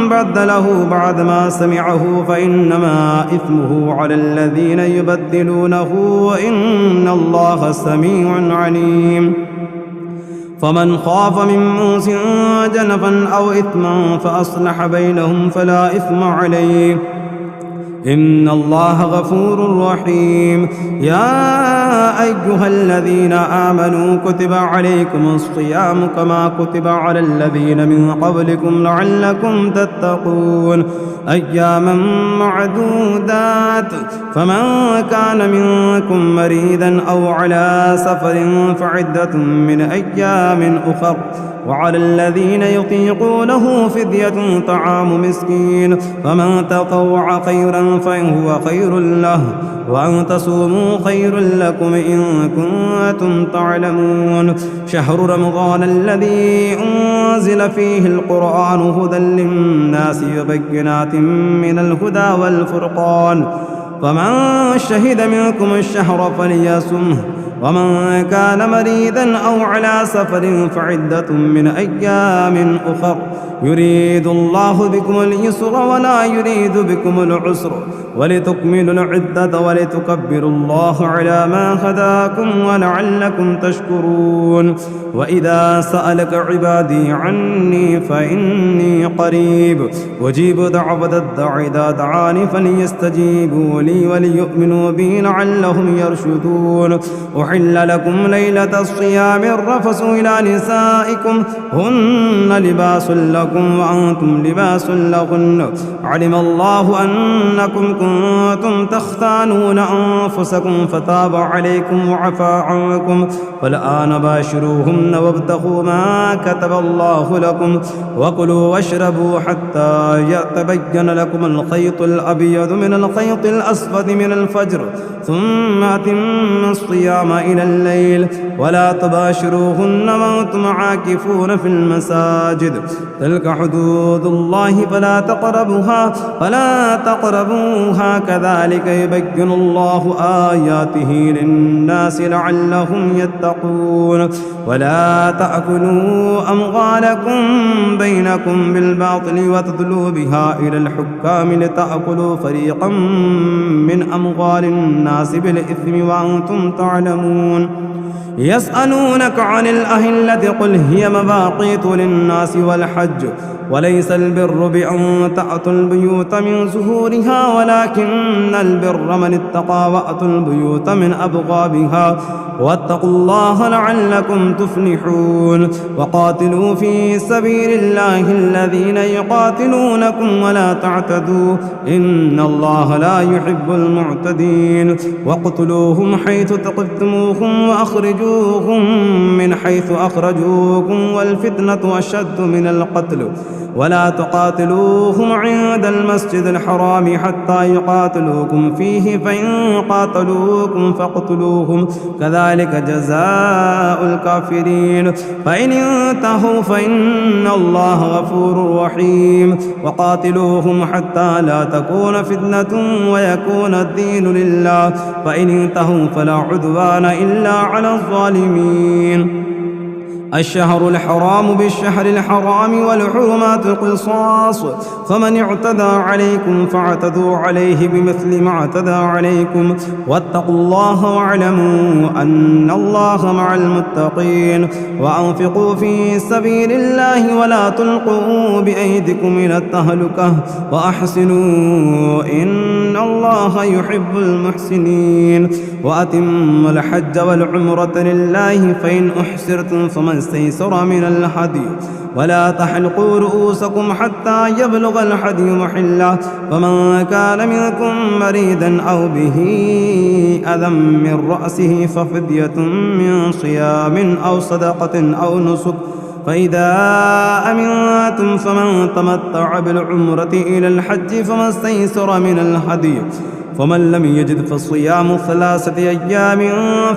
بدله بعد ما سمعه فإنما إثمه على الذين يبدلونه وإن الله سميع عليم. فمن خاف من موص جنفا أو إثما فأصلح بينهم فلا إثم عليه إن الله غفور رحيم. يا أيها الذين آمنوا كتب عليكم الصيام كما كتب على الذين من قبلكم لعلكم تتقون أياما معدودات فمن كان منكم مريضا أو على سفر فعدة من أيام أخر وعلى الذين يطيقونه فدية طعام مسكين فمن تطوع خيرا فهو خير له وأن تصوموا خير لكم إن كنتم تعلمون. شهر رمضان الذي أنزل فيه القرآن هدى للناس وبينات من الهدى والفرقان فمن شهد منكم الشهر فليصمه ومن كان مريضا أو على سفر فعدة من أيام أخر يريد الله بكم اليسر ولا يريد بكم العسر ولتكملوا العدة ولتكبروا الله على ما هداكم ولعلكم تشكرون. وإذا سألك عبادي عني فإني قريب أجيب دعوة الداع إذا دعاني فليستجيبوا لي وليؤمنوا بي لعلهم يرشدون. أحل لكم ليلة الصيام الرفث إلى نسائكم هن لباس لكم وأنتم لباس لهن علم الله أنكم كنتم تختانون أنفسكم فتاب عليكم وعفى عنكم فالآن باشروهن وابتغوا ما كتب الله لكم وكلوا واشربوا حتى يتبين لكم الخيط الأبيض من الخيط الأسود من الفجر ثم أتموا الصيام إلى الليل ولا تباشروهن وأنتم عاكفون في المساجد تلك حدود الله فلا تقربوها كذلك يبين الله آياته للناس لعلهم يتقون. ولا تأكلوا أموالكم بينكم بالباطل وتدلوا بها إلى الحكام لتأكلوا فريقا من أموال الناس بالإثم وأنتم تعلمون. يسألونك عن الأهلة قل هي مواقيت للناس والحج وليس البر بأن تأتوا البيوت من زهورها ولكن البر من اتقى وأتوا البيوت من أبوابها واتقوا الله لعلكم تفلحون وقاتلوا في سبيل الله الذين يقاتلونكم ولا تعتدوا إن الله لا يحب المعتدين واقتلوهم حيث ثقفتموهم وأخرجوهم من حيث أخرجوكم والفتنة أشد من القتل ولا تقاتلوهم عند المسجد الحرام حتى يقاتلوكم فيه فإن قاتلوكم فاقتلوهم كذلك جزاء الكافرين فإن انتهوا فإن الله غفور رحيم وقاتلوهم حتى لا تكون فتنة ويكون الدين لله فإن انتهوا فلا عدوان إلا على الظالمين الشهر الحرام بالشهر الحرام والحرمات قصاص فمن اعتدى عليكم فاعتدوا عليه بمثل ما اعتدى عليكم واتقوا الله واعلموا أن الله مع المتقين وأنفقوا في سبيل الله ولا تلقوا بأيديكم إلى التهلكة وأحسنوا إن الله يحب المحسنين وأتموا الحج والعمرة لله فإن أحسرتم فمن استيسر من الهدي ولا تحلقوا رؤوسكم حتى يبلغ الهدي محله فمن كان منكم مريضا أو به أذى من رأسه ففدية من صيام أو صدقة أو نسك فإذا أمنتم فمن تمتع بالعمرة إلى الحج فما استيسر من الهدي فمن لم يجد فالصيام 3 أيام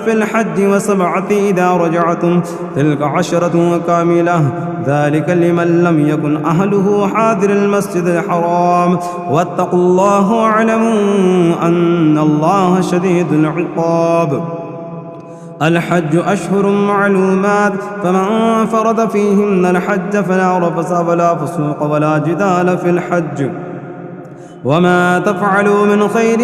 في الحج و7 إذا رجعتم تلك 10 كاملة ذلك لمن لم يكن أهله حاضر المسجد الحرام واتقوا الله واعلموا أن الله شديد العقاب الحج أشهر معلومات فمن فرض فيهن الحج فلا رفث ولا فسوق ولا جدال في الحج وما تفعلوا من خير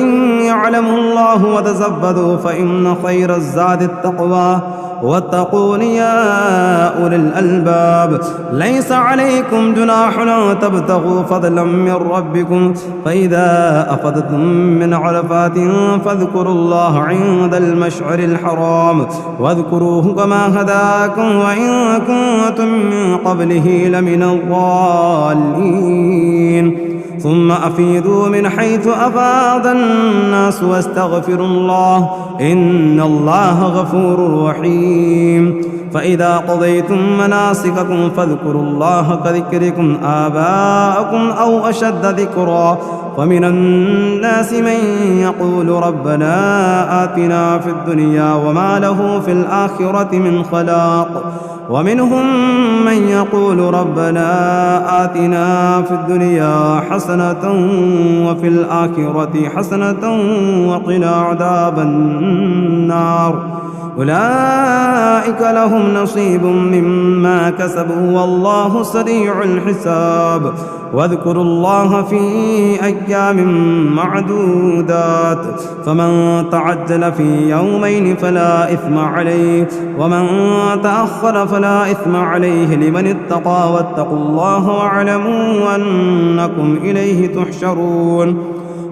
يعلمه الله وتزبدوا فإن خير الزاد التقوى واتقون يا أولي الألباب ليس عليكم جناح أن تبتغوا فضلا من ربكم فإذا أفضتم من عرفات فاذكروا الله عند المشعر الحرام واذكروه كما هداكم وإن كنتم من قبله لمن الضالين ثم أفيدوا من حيث أفاض الناس واستغفروا الله إن الله غفور رحيم فإذا قضيتم مناسككم فاذكروا الله كذكركم آباءكم أو أشد ذكرا ومن الناس من يقول ربنا آتنا في الدنيا وما له في الآخرة من خلاق ومنهم من يقول ربنا آتنا في الدنيا حسنة وفي الآخرة حسنة وقنا عذاب النار أولئك لهم نصيب مما كسبوا والله سريع الحساب واذكروا الله في أيام معدودات فمن تعجل في يومين فلا إثم عليه ومن تأخر فلا إثم عليه لمن اتقى واتقوا الله واعلموا أنكم إليه تحشرون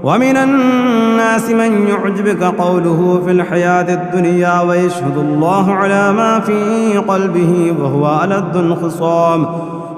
ومن الناس من يعجبك قوله في الحياة الدنيا ويشهد الله على ما في قلبه وهو ألد الخصام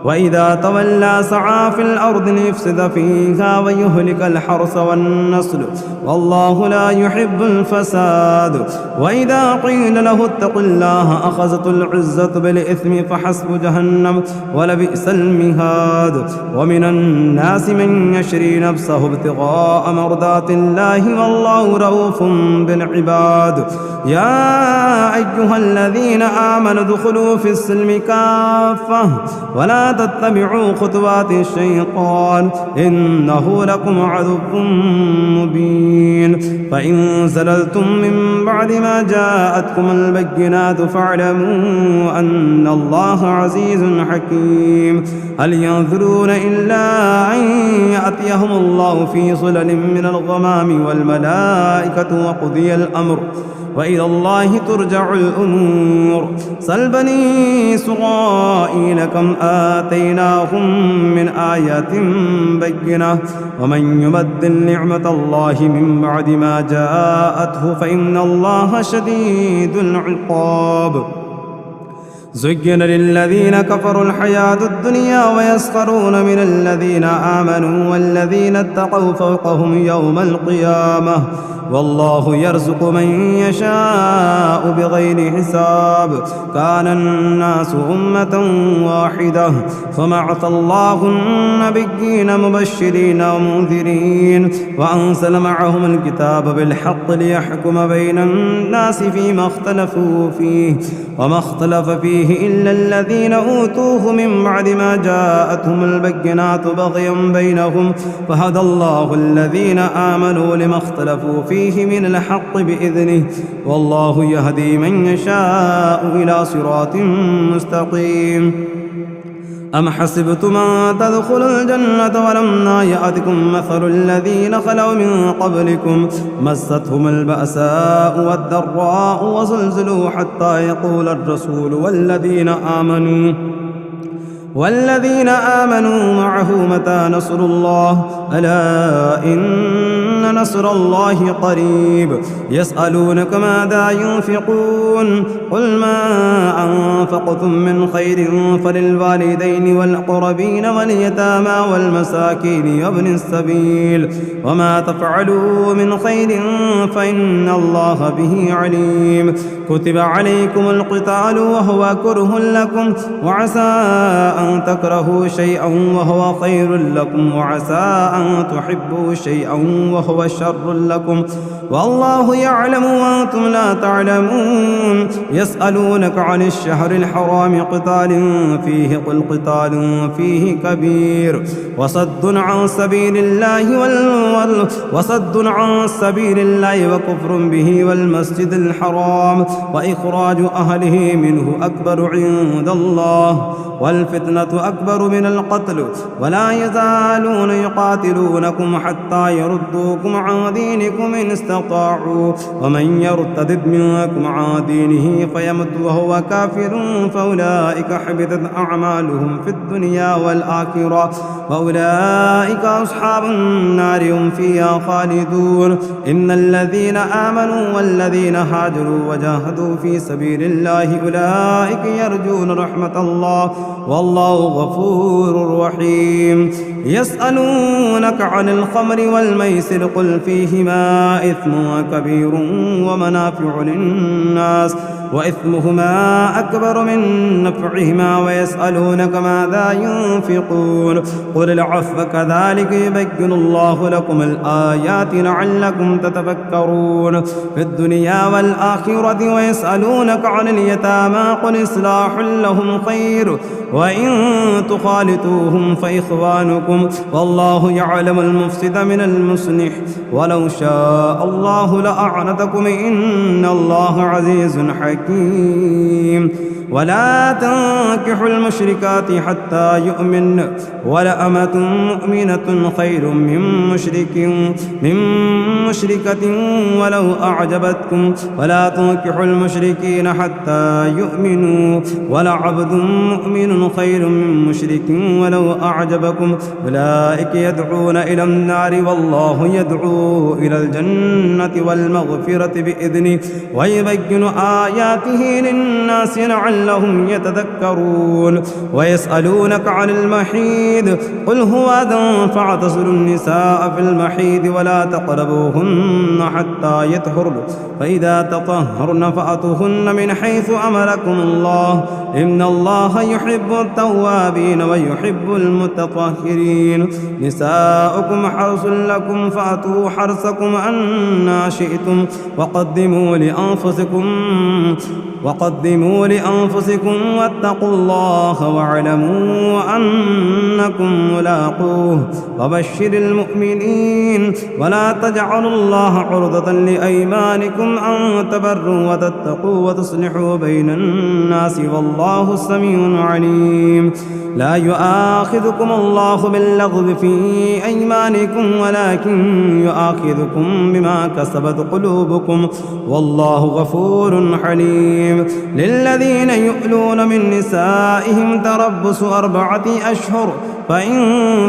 وإذا تولى سعى في الأرض ليفسد فيها ويهلك الحرث والنسل والله لا يحب الفساد وإذا قيل له اتق الله أخذته العزة بالإثم فحسب جهنم ولبئس المهاد ومن الناس من يشري نفسه ابتغاء مرضات الله والله رؤوف بالعباد يا أيها الذين آمنوا ادخلوا في السلم كافة ولا تتبعوا خطوات الشيطان إنه لكم عدو مبين فإن زللتم من بعد ما جاءتكم البينات فاعلموا أن الله عزيز حكيم هل ينظرون إلا أن يأتيهم الله في ظلل من الغمام والملائكة وقضي الأمر وإلى الله ترجع الأمور سل بني إسرائيل كم آتيناهم من آيات بينة ومن يبدل نعمة الله من بعد ما جاءته فإن الله شديد العقاب زين للذين كفروا الحياة الدنيا ويسخرون من الذين آمنوا والذين اتقوا فوقهم يوم القيامة والله يرزق من يشاء بغير حساب كان الناس أمة واحدة فبعث الله النبيين مبشرين ومنذرين وأنزل معهم الكتاب بالحق ليحكم بين الناس فيما اختلفوا فيه وما اختلف فيه إلا الذين أوتوه من بعد ما جاءتهم البينات بغيا بينهم فهدى الله الذين آمنوا لما اختلفوا فيه من الحق بإذنه والله يهدي من يشاء إلى صراط مستقيم أم حسبتم أن تدخلوا الجنة ولما يأتكم مثل الذين خلوا من قبلكم مستهم البأساء والضراء وزلزلوا حتى يقول الرسول والذين آمنوا معه متى نصر الله ألا إن نصر الله قريب يسألونك ماذا ينفقون قل ما أنفقتم من خير فللوالدين والأقربين واليتامى والمساكين وابن السبيل وما تفعلوا من خير فإن الله به عليم كتب عليكم القتال وهو كره لكم وعسى أن تكرهوا شيئا وهو خير لكم وعسى أن تحبوا شيئا وهو شر لكم والله يعلم وأنتم لا تعلمون يسألونك عن الشهر الحرام قتال فيه قل قتال فيه كبير وصد عن سبيل الله وكفر به والمسجد الحرام وإخراج أهله منه أكبر عند الله والفتنة أكبر من القتل ولا يزالون يقاتلونكم حتى يردوكم عن دينكم إن استطاعوا ومن يرتد منكم عن دينه فيمت وهو كافر فأولئك حبطت أعمالهم في الدنيا والآخرة وأولئك أصحاب النار هم فيها خالدون إن الذين آمنوا والذين هاجروا وجاهدوا في سبيل الله أولئك يرجون رحمة الله والله غفور رحيم يسألونك عن الخمر والميسر قل فيهما إثم كبير ومنافع للناس وإثمهما أكبر من نفعهما ويسألونك ماذا ينفقون قل العفو كذلك يبين الله لكم الآيات لعلكم تتفكرون في الدنيا والآخرة ويسألونك عن اليتامى قل إصلاح لهم خير وإن تخالطوهم فإخوانكم والله يعلم المفسد من المصلح ولو شاء الله لأعنتكم إن الله عزيز حكيم ولا تنكحوا المشركات حتى يؤمن ولأمة مؤمنة خير من مشركة ولو أعجبتكم ولا تنكحوا المشركين حتى يؤمنوا ولعبد مؤمن خير من مشرك ولو أعجبكم أولئك يدعون إلى النار والله يدعو إلى الجنة والمغفرة بإذنه ويبين آياته للناس لعلهم يتذكرون ويسألونك عن المحيض قل هو أذى فاعتزلوا النساء في المحيض ولا تقربوهن حتى يطهرن فإذا تطهرن فأتوهن من حيث أمركم الله إن الله يحب التوابين ويحب المتطهرين نساؤكم حرث لكم فأتوا حرثكم أنى شئتم وقدموا لأنفسكم واتقوا الله واعلموا أنكم ملاقوه وبشر المؤمنين ولا تجعلوا الله عرضة لأيمانكم أن تبروا وتتقوا وتصلحوا بين الناس والله سميع عليم لا يؤاخذكم الله باللغو في أيمانكم ولكن يؤاخذكم بما كسبت قلوبكم والله غفور حليم عليم. للذين يؤلون من نسائهم تربص 4 أشهر فإن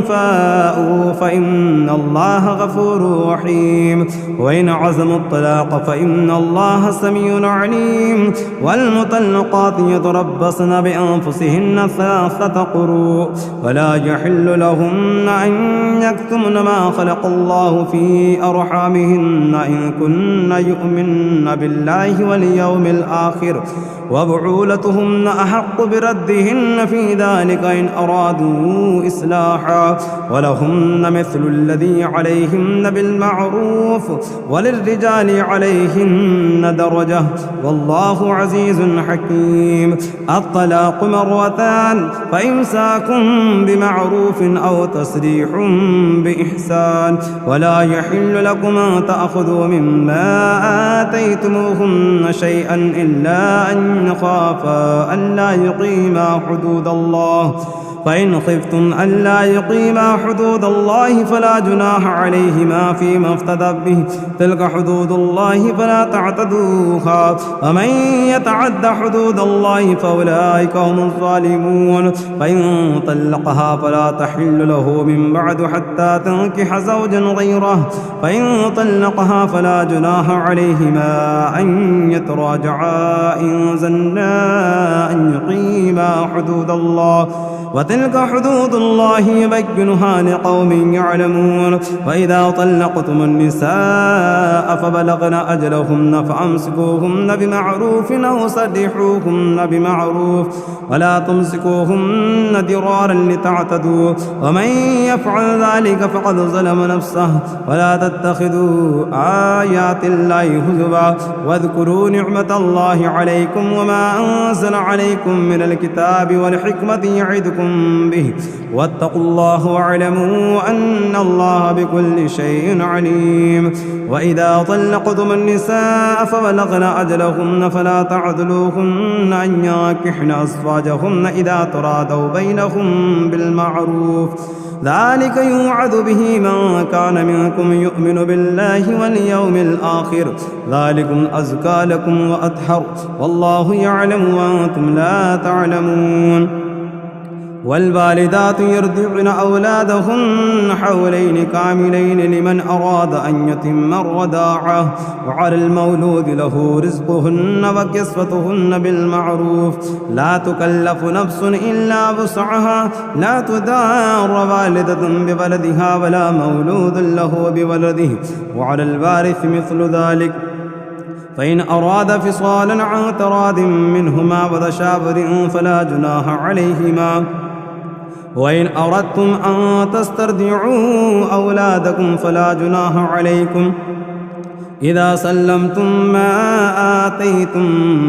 فاءوا فإن الله غفور رحيم. وإن عزموا الطلاق فإن الله سميع عليم. والمطلقات يتربصن بأنفسهن 3 قروء ولا يحل لهن أن يكتمن ما خلق الله في أرحامهن إن كن يؤمن بالله واليوم الآخر وبعولتهن أحق بردهن في ذلك إن أرادوا إصلاحا ولهن مثل الذي عليهن بالمعروف وللرجال عليهن درجة والله عزيز حكيم. الطلاق 2 فإمساك بمعروف أو تسريح بإحسان. ولا يحل لكم أن تأخذوا مما آتيتموهن شيئا إلا أن يخافا ألا يقيما حدود الله فإن خفتم ألا يقيما حدود الله فلا جناح عليهما فيما افتدت به. تلك حدود الله فلا تعتدوها ومن يتعد حدود الله فأولئك هم الظالمون. فإن طلقها فلا تحل له من بعد حتى تنكح زوجا غيره. فإن طلقها فلا جناح عليهما أن يتراجعا إن ظنا أن يقيما حدود الله وتلك حدود الله يبينها لقوم يعلمون. وإذا طلقتم النساء فبلغن أجلهن فأمسكوهن بمعروف أو سرحوهن بمعروف ولا تمسكوهن ضرارا لتعتدوا ومن يفعل ذلك فقد ظلم نفسه. ولا تتخذوا آيات الله هزوا واذكروا نعمة الله عليكم وما أنزل عليكم من الكتاب والحكمة يعظكم به واتقوا الله واعلموا أن الله بكل شيء عليم. وإذا طلقتم النساء فبلغن أجلهن فلا تعذلوهن أن ينكحن أزواجهن إذا ترادوا بينهم بالمعروف. ذلك يوعظ به من كان منكم يؤمن بالله واليوم الآخر ذلكم أزكى لكم وأطهر والله يعلم وأنتم لا تعلمون. والوالدات يرضعن أولادهن حولين كاملين لمن أراد أن يتم الرضاعة وعلى المولود له رزقهن وكسوتهن بالمعروف. لا تكلف نفس إلا وسعها. لا تضار والدة بولدها ولا مولود له بولده وعلى الوارث مثل ذلك فإن أراد فصالا عن تراض منهما وتشاور فلا جناح عليهما. وإن أردتم أن تسترضعوا أولادكم فلا جناح عليكم إذا سلمتم ما آتيتم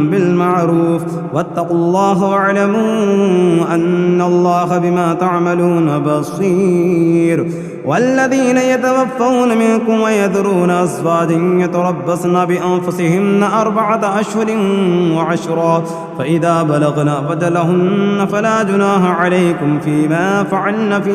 بالمعروف واتقوا الله واعلموا أن الله بما تعملون بصير. والذين يتوفون منكم ويذرون أزواجا يتربصن بأنفسهن 4 أشهر و10 فإذا بلغن أجلهن فلا جناح عليكم فيما فعلن في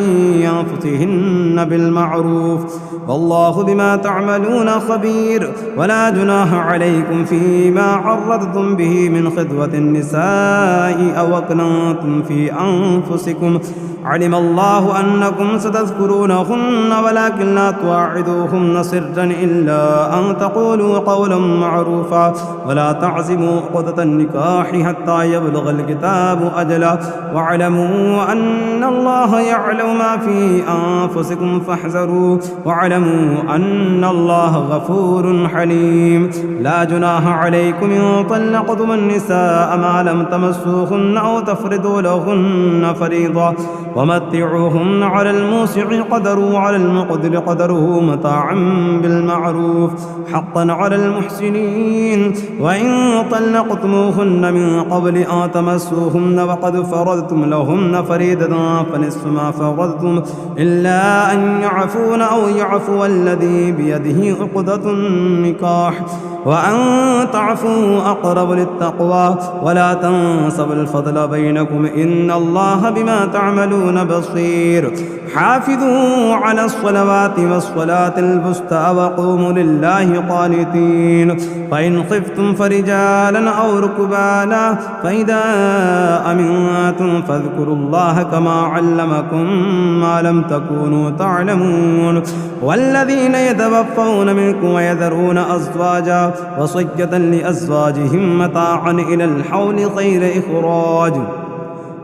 أنفسهن بالمعروف والله بما تعملون خبير. ولا جناح عليكم فيما عرضتم به من خطبة النساء أو أكننتم في أنفسكم علم الله أنكم ستذكرونهن ولكن لا تواعدوهن سرا إلا أن تقولوا قولا معروفا ولا تعزموا عقدة النكاح حتى يبلغ الكتاب أجله واعلموا أن الله يعلم ما في أنفسكم فاحذروا واعلموا أن الله غفور حليم. لا جناح عليكم إن طلقتم النساء ما لم تمسوهن أو تفرضوا لهن فريضة ومتعوهن على الموسع قدره وعلى المقدر قدره متاعا بالمعروف حقا على المحسنين. وإن طلقتموهن من قبل أن تمسوهن وقد فرضتم لهن فريضة فنصف ما فرضتم إلا أن يعفون أو يعفو الذي بيده عقدة النكاح وأن تعفوا أقرب للتقوى ولا تنسوا الفضل بينكم إن الله بما تعملون بصير حافظوا على الصلوات والصلاة الوسطى وقوموا لله قانتين فإن خفتم فرجالا أو ركبانا فإذا أمنتم فاذكروا الله كما علمكم ما لم تكونوا تعلمون والذين يتوفون منكم ويذرون أزواجا وصية لأزواجهم متاعا إلى الحول غير إخراج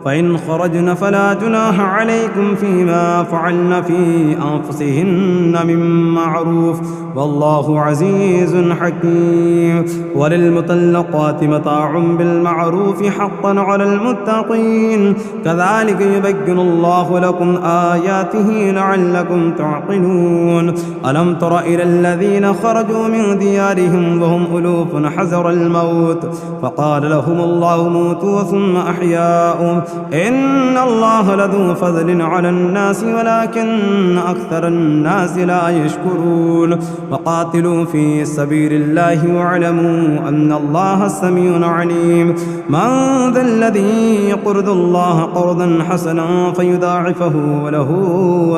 فإن خرجن فلا جناح عليكم فيما فعلن في أنفسهن من معروف والله عزيز حكيم وللمطلقات متاع بالمعروف حقا على المتقين كذلك يبين الله لكم آياته لعلكم تعقلون ألم تر إلى الذين خرجوا من ديارهم وهم ألوف حذر الموت فقال لهم الله موتوا ثم أحياهم إن الله لذو فضل على الناس ولكن أكثر الناس لا يشكرون وقاتلوا في سبيل الله واعلموا أن الله سميع عليم من ذا الذي يقرض الله قرضا حسنا فيضاعفه وله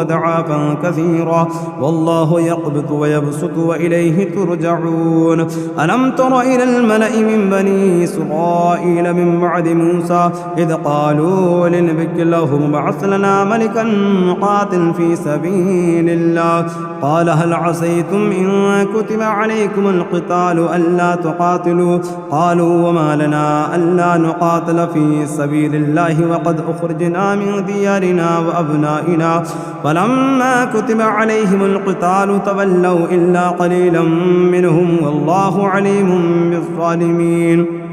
أضعافا كثيرا والله يقبض ويبسط وإليه ترجعون ألم تر إلى الملأ من بني إسرائيل من بعد موسى إذ قالوا لنبي لهم بعث لنا ملكا نقاتل في سبيل الله قال هل عسيتم إن كتب عليكم القتال ألا تقاتلوا قالوا وما لنا ألا نقاتل في سبيل الله وقد أخرجنا من ديارنا وأبنائنا فلما كتب عليهم القتال تولوا إلا قليلا منهم والله عليم بالظالمين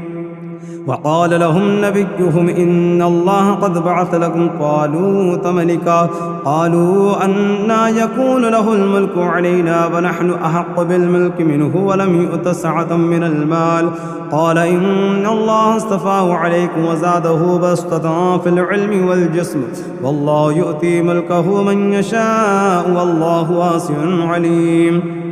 وقال لهم نبيهم إن الله قد بعث لكم طالوت ملكا قالوا أنى يكون له الملك علينا ونحن أحق بالملك منه ولم يؤت سعة من المال قال إن الله اصطفاه عليكم وزاده بسطة في العلم والجسم والله يؤتي ملكه من يشاء والله واسع عليم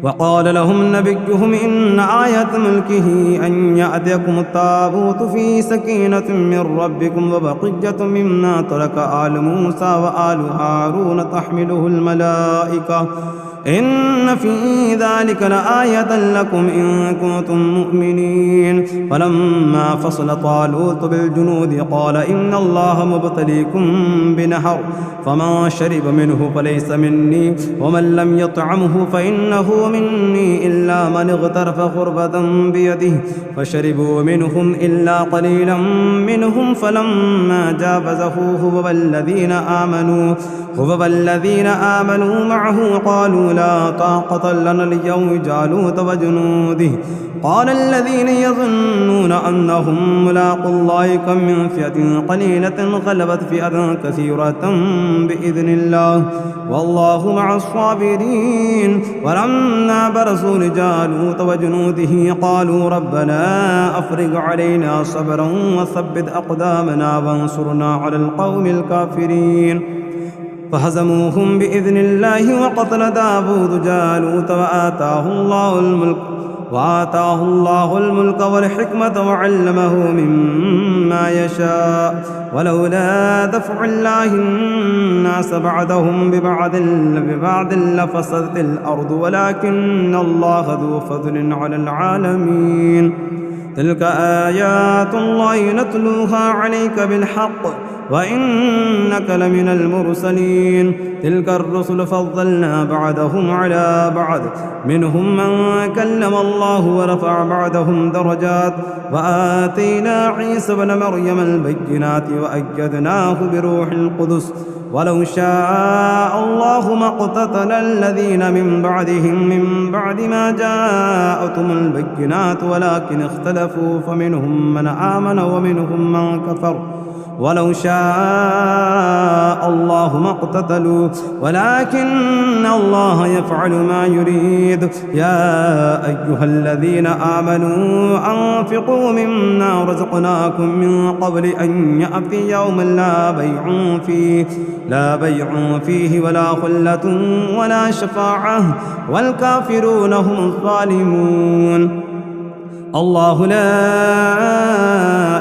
وقال لهم نبيهم إن آية ملكه أن يأتيكم التابوت في سكينة من ربكم وبقية مما ترك آل موسى وآل هارون تحمله الملائكة إن في ذلك لآية لكم إن كنتم مؤمنين فلما فصل طالوت بالجنود قال إن الله مبتليكم بنهر فمن شرب منه فليس مني ومن لم يطعمه فإنه مني إلا من اغترف غربة بيده فشربوا منهم إلا قليلا منهم فلما جاوزه هو والذين آمنوا معه قالوا لا طاقة لنا اليوم جالوت وجنوده قال الذين يظنون أنهم ملاقوا الله كم من فئة قليلة غلبت فئة كثيرة بإذن الله والله مع الصابرين ولما برزوا لجالوت وجنوده قالوا ربنا أفرغ علينا صبرا وثبت أقدامنا وانصرنا على القوم الكافرين فهزموهم بإذن الله وقتل داود جالوت وآتاه الله الملك والحكمة وعلمه مما يشاء ولولا دفع الله الناس بعدهم ببعض لفسدت الأرض ولكن الله ذو فضل على العالمين تلك آيات الله نتلوها عليك بالحق وإنك لمن المرسلين تلك الرسل فضلنا بعدهم على بعض منهم من كلم الله ورفع بعدهم درجات وآتينا عيسى بن مريم البينات وأيدناه بروح القدس ولو شاء الله ما اقتتل الذين من بعدهم من بعد ما جاءتهم البينات ولكن اختلفوا فمنهم من آمن ومنهم من كفر ولو شاء الله ما اقتتلوا ولكن الله يفعل ما يريد. يا أيها الذين آمنوا أنفقوا مما رزقناكم من قبل أن يأتي يوم لا بيع فيه ولا خلة ولا شفاعة والكافرون هم الظالمون. الله لا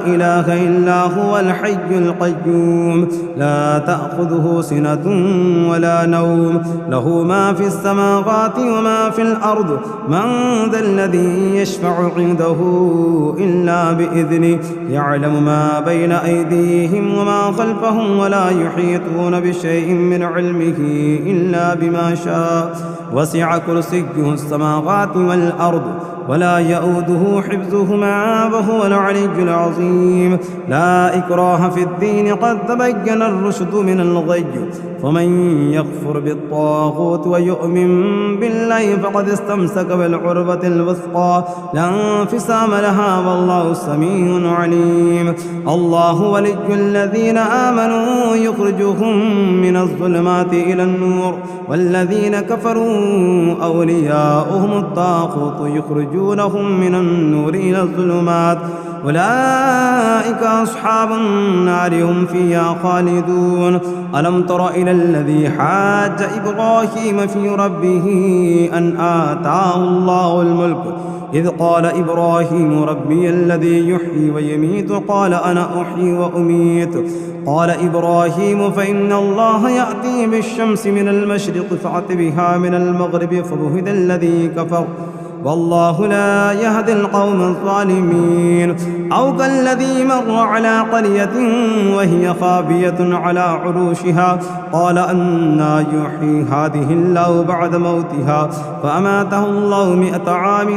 إله إلا هو الحي القيوم لا تأخذه سنة ولا نوم له ما في السماوات وما في الأرض من ذا الذي يشفع عنده إلا بإذنه يعلم ما بين أيديهم وما خلفهم ولا يحيطون بشيء من علمه إلا بما شاء وسع كرسيه السماوات والأرض ولا يؤوده حفظهما وهو العلي العظيم. لا إكراه في الدين قد تبين الرشد من الغي فمن يكفر بالطاغوت ويؤمن بالله فقد استمسك بالعروة الوثقى لا انفصام لها والله سميع عليم. الله ولي الذين آمنوا يخرجهم من الظلمات إلى النور والذين كفروا أولياؤهم الطاغوت يخرجونهم من النور إلى الظلمات أولئك أصحاب النار هم فيها خالدون. ألم تر إلى الذي حاج إبراهيم في ربه أن آتاه الله الملك إذ قال إبراهيم ربي الذي يحيي ويميت قال أنا أحيي وأميت قال إبراهيم فإن الله يأتي بالشمس من المشرق فأت بها من المغرب فبهت الذي كفر والله لا يهدي القوم الظالمين. أو كالذي مر على قرية وهي خاوية على عروشها قال أنى يحيي هذه الله بعد موتها فأماته الله 100 عام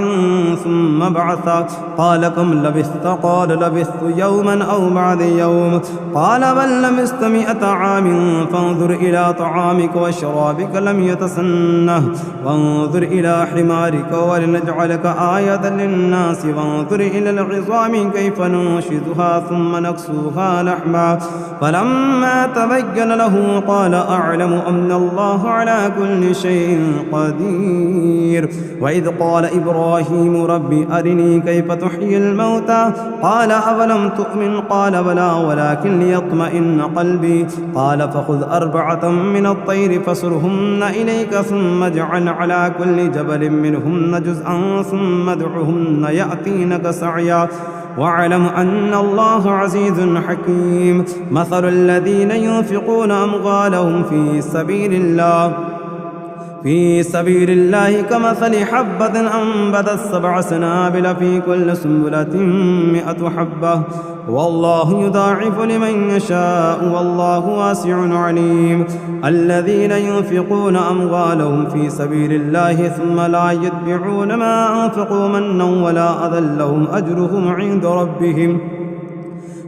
ثم بعث قال كم لبثت قال لبثت يوما أو بعد يوم قال بل لبثت 100 عام فانظر إلى طعامك وشرابك لم يتسنه وانظر إلى حمارك ولنجعلك آية للناس وانظر إلى العظام كيف ننشدها ثم نكسوها لحما فلما تبين له قال أعلم أن الله على كل شيء قدير. وإذ قال إبراهيم ربي أرني كيف تحيي الموتى قال أولم تؤمن قال بلى ولكن ليطمئن قلبي قال فخذ 4 من الطير فصرهن إليك ثم اجعل على كل جبل منهن جزءا ثم ادعهن يأتينك سعيا واعلم أن الله عزيز حكيم. مثل الذين ينفقون أموالهم في سبيل الله كمثل حبة أنبتت 7 سنابل في كل سنبلة 100 حبة والله يضاعف لمن يشاء والله واسع عليم. الذين ينفقون أموالهم في سبيل الله ثم لا يتبعون ما أنفقوا منا ولا أذى لهم أجرهم عند ربهم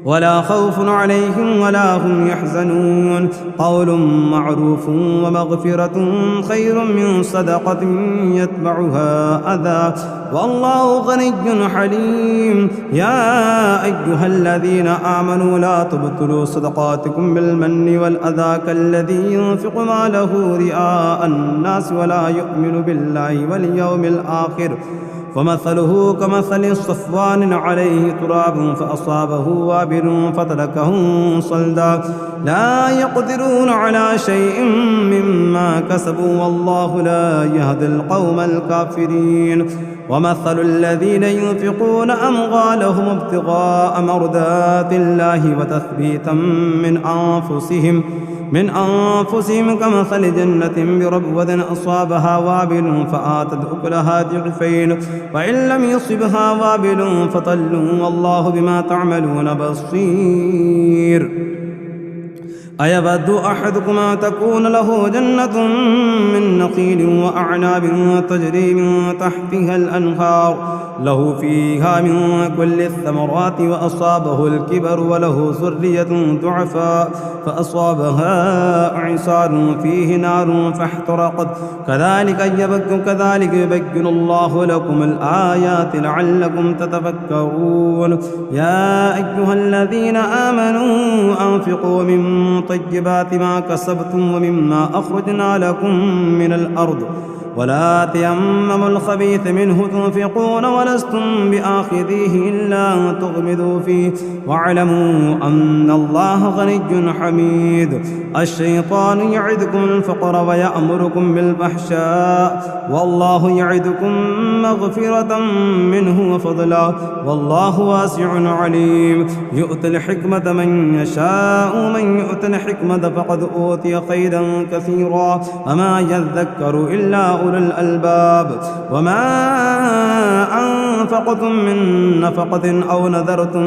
ولا خوف عليهم ولا هم يحزنون. قول معروف ومغفرة خير من صدقة يتبعها أذى والله غني حليم. يا أيها الذين آمنوا لا تبطلوا صدقاتكم بالمن والأذى كالذي ينفق ماله رئاء الناس ولا يؤمن بالله واليوم الآخر فمثله كمثل صفوان عليه تراب فأصابه وابل فتركه صلدا لا يقدرون على شيء مما كسبوا والله لا يهدي القوم الكافرين. ومثل الذين ينفقون أموالهم ابتغاء مرضات الله وتثبيتا من أنفسهم كمثل جنة بربوة أصابها وابل فآتت أكلها ضعفين وإن لم يصبها وابل فطل والله بما تعملون بصير. أيود أحدكم أن تكون له جنة من نخيل وأعناب تجري من تحتها الأنهار له فيها من كل الثمرات وأصابه الكبر وله ذرية ضعفاء فأصابها إعصار فيه نار فاحترقت كذلك يبين الله لكم الآيات لعلكم تتفكرون. يا أيها الذين آمنوا أنفقوا من طيبات ما كسبتم ومما أخرجنا لكم من الأرض ولا تيمموا الخبيث منه تنفقون ولستم بآخذيه إلا أن تغمضوا فيه واعلموا أن الله غني حميد. الشيطان يعدكم الفقر ويأمركم بالفحشاء والله يعدكم مغفرة منه وفضلا والله واسع عليم. يؤتي الحكمة من يشاء ومن يؤت الحكمة فقد أوتي خيرا كثيرا وما يذكر إلا أولو الألباب. وما أنفقتم من نفقة أو نذرتم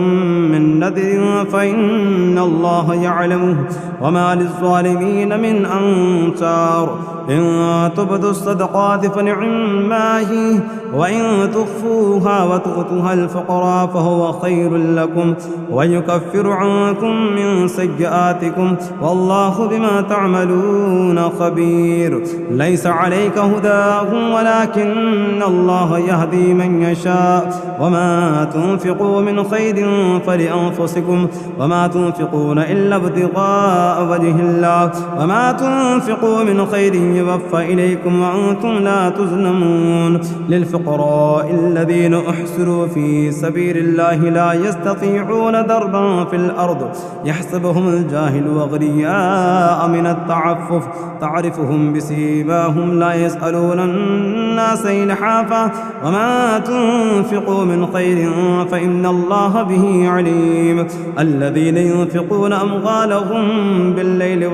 من نذر فإن الله يعلمه وما للظالمين من أنصار. إن تبدوا الصدقات فنعما هي وإن تخفوها وتؤتوها الفقراء فهو خير لكم ويكفر عنكم من سيئاتكم والله بما تعملون خبير. ليس عليك هداهم ولكن الله يهدي من يشاء وما تنفقوا من خير فلأنفسكم وما تنفقون إلا ابتغاء وجه الله وما تنفقوا من خير يوفى إليكم وأنتم لا تظلمون. للفقراء الذين أحصروا في سبيل الله لا يستطيعون ضربا في الأرض يحسبهم الجاهل أغنياء من التعفف تعرفهم بسيماهم لا يسألون الناس إلحافا وما تنفقوا من خير فإن الله به عليم. الذين ينفقون أموالهم بالليل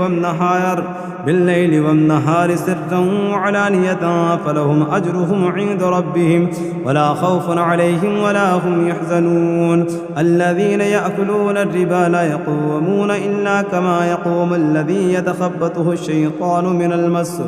والنهار سرا وعلانية فلهم أجرهم عند ربهم ولا خوف عليهم ولا هم يحزنون. الذين يأكلون الربا لا يقومون إلا كما يقوم الذي يتخبطه الشيطان من المس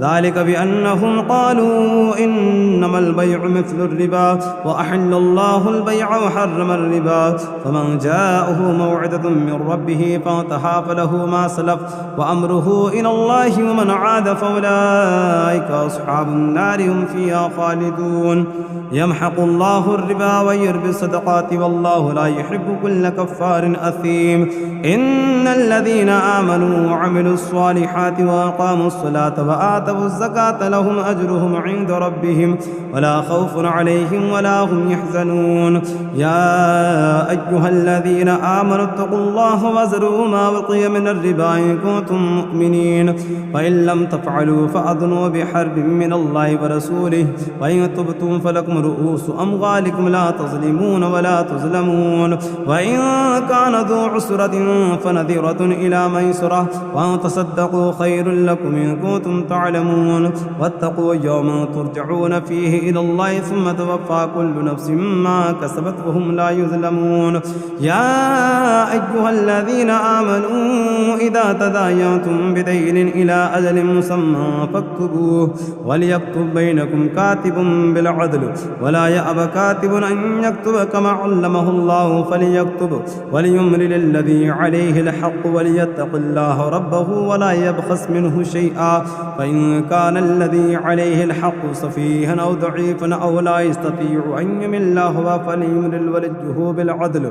ذلك بأنهم قالوا إنما البيع مثل الربا وأحل الله البيع وحرم الربا فمن جاءه موعظة من ربه فانتهى فله ما سلف وأمره إلى الله ومن عاد فأولئك أصحاب النار هم فيها خالدون. يمحق الله الربا ويربي الصدقات والله لا يحب كل كفار أثيم. إن الذين آمنوا وعملوا الصالحات وأقاموا الصلاة وآتوا الزكاة لهم أجرهم عند ربهم ولا خوف عليهم ولا هم يحزنون. يا أيها الذين آمنوا اتقوا الله وذروا ما بقي من الربا إن كنتم مؤمنين فإن لم تفعلوا فأذنوا بحرب من الله ورسوله وإن تبتم فلكم رؤوس أموالكم لا تظلمون ولا تظلمون. وإن كان ذو عسرة فنذرة إلى ميسرة وأن تصدقوا خير لكم إن كنتم تعلمون. واتقوا يوما ترجعون فيه إلى الله ثم توفى كل نفس ما كسبت وهم لا يظلمون. يا أيها الذين آمنوا إذا تداينتم بدين إلى أجل مسمى فاكتبوه وليكتب بينكم كاتب بالعدل ولا يأب كاتب أن يكتب كما علمه الله فليكتب وليملل الذي عليه الحق وليتق الله ربه ولا يبخس منه شيئا فإن كان الذي عليه الحق سفيها أو ضعيفا أو لا يستطيع أن يمل هو فليملل وليه بالعدل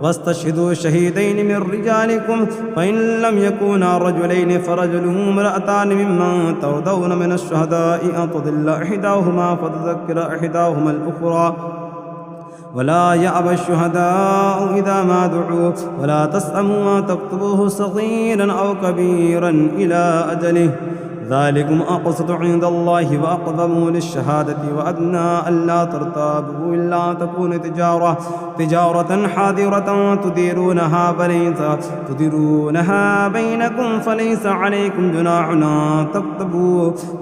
واستشهدوا شهيدين من رجالكم فإن لم يكونا رجلين فرجل وامرأتان ممن ترضون من الشهداء أن تضل إحداهما فتذكر إحداهما الأخرى ولا يأبى الشهداء إذا ما دعوا ولا تسأموا أن تكتبوه صغيرا أو كبيرا إلى أجله ذلكم أقسط عند الله وأقدم للشهادة وأدنى ألا ترتابوا إلا تكون تجارة حاضرة تديرونها بينكم فليس عليكم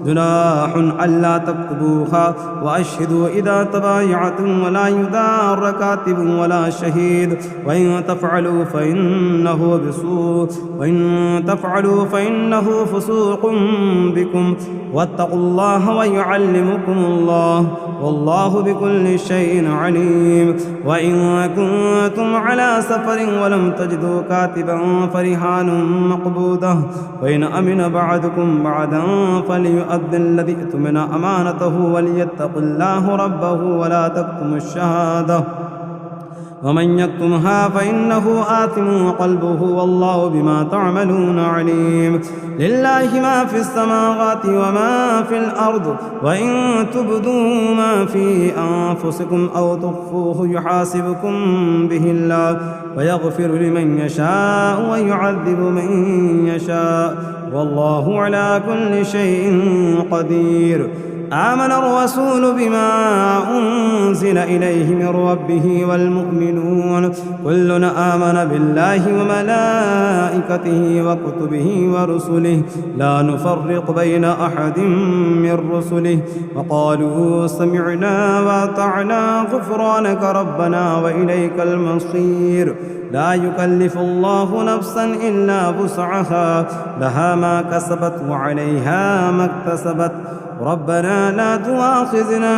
جناح ألا تكتبوها وأشهدوا إذا تبايعتم ولا يدار كاتب ولا شهيد وإن تفعلوا فإنه فسوق بكم واتقوا الله ويعلمكم الله والله بكل شيء عليم. وإن كنتم على سفر ولم تجدوا كاتبا فرهان مقبوضة وإن أمن بعضكم بعضا فليؤد الذي اؤتمن أمانته وليتق الله ربه ولا تكتموا الشهادة ومن يكتمها فإنه آثم قلبه والله بما تعملون عليم. لله ما في السماوات وما في الأرض وإن تبدوا ما في أنفسكم أو تخفوه يحاسبكم به الله ويغفر لمن يشاء ويعذب من يشاء والله على كل شيء قدير. آمن الرسول بما أنزل إليه من ربه والمؤمنون كلنا آمن بالله وملائكته وكتبه ورسله لا نفرق بين أحد من رسله وقالوا سمعنا وأطعنا غفرانك ربنا وإليك المصير. لا يكلف الله نفسا إلا وسعها لها ما كسبت وعليها ما اكتسبت ربنا لا تؤاخذنا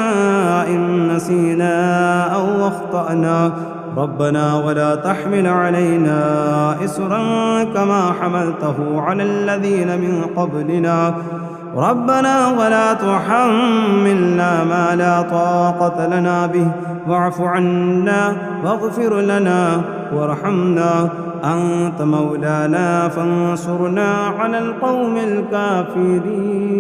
إن نسينا أو أخطأنا ربنا ولا تحمل علينا إصرا كما حملته على الذين من قبلنا ربنا ولا تحملنا ما لا طاقة لنا به واعف عنا واغفر لنا وارحمنا أنت مولانا فانصرنا على القوم الكافرين.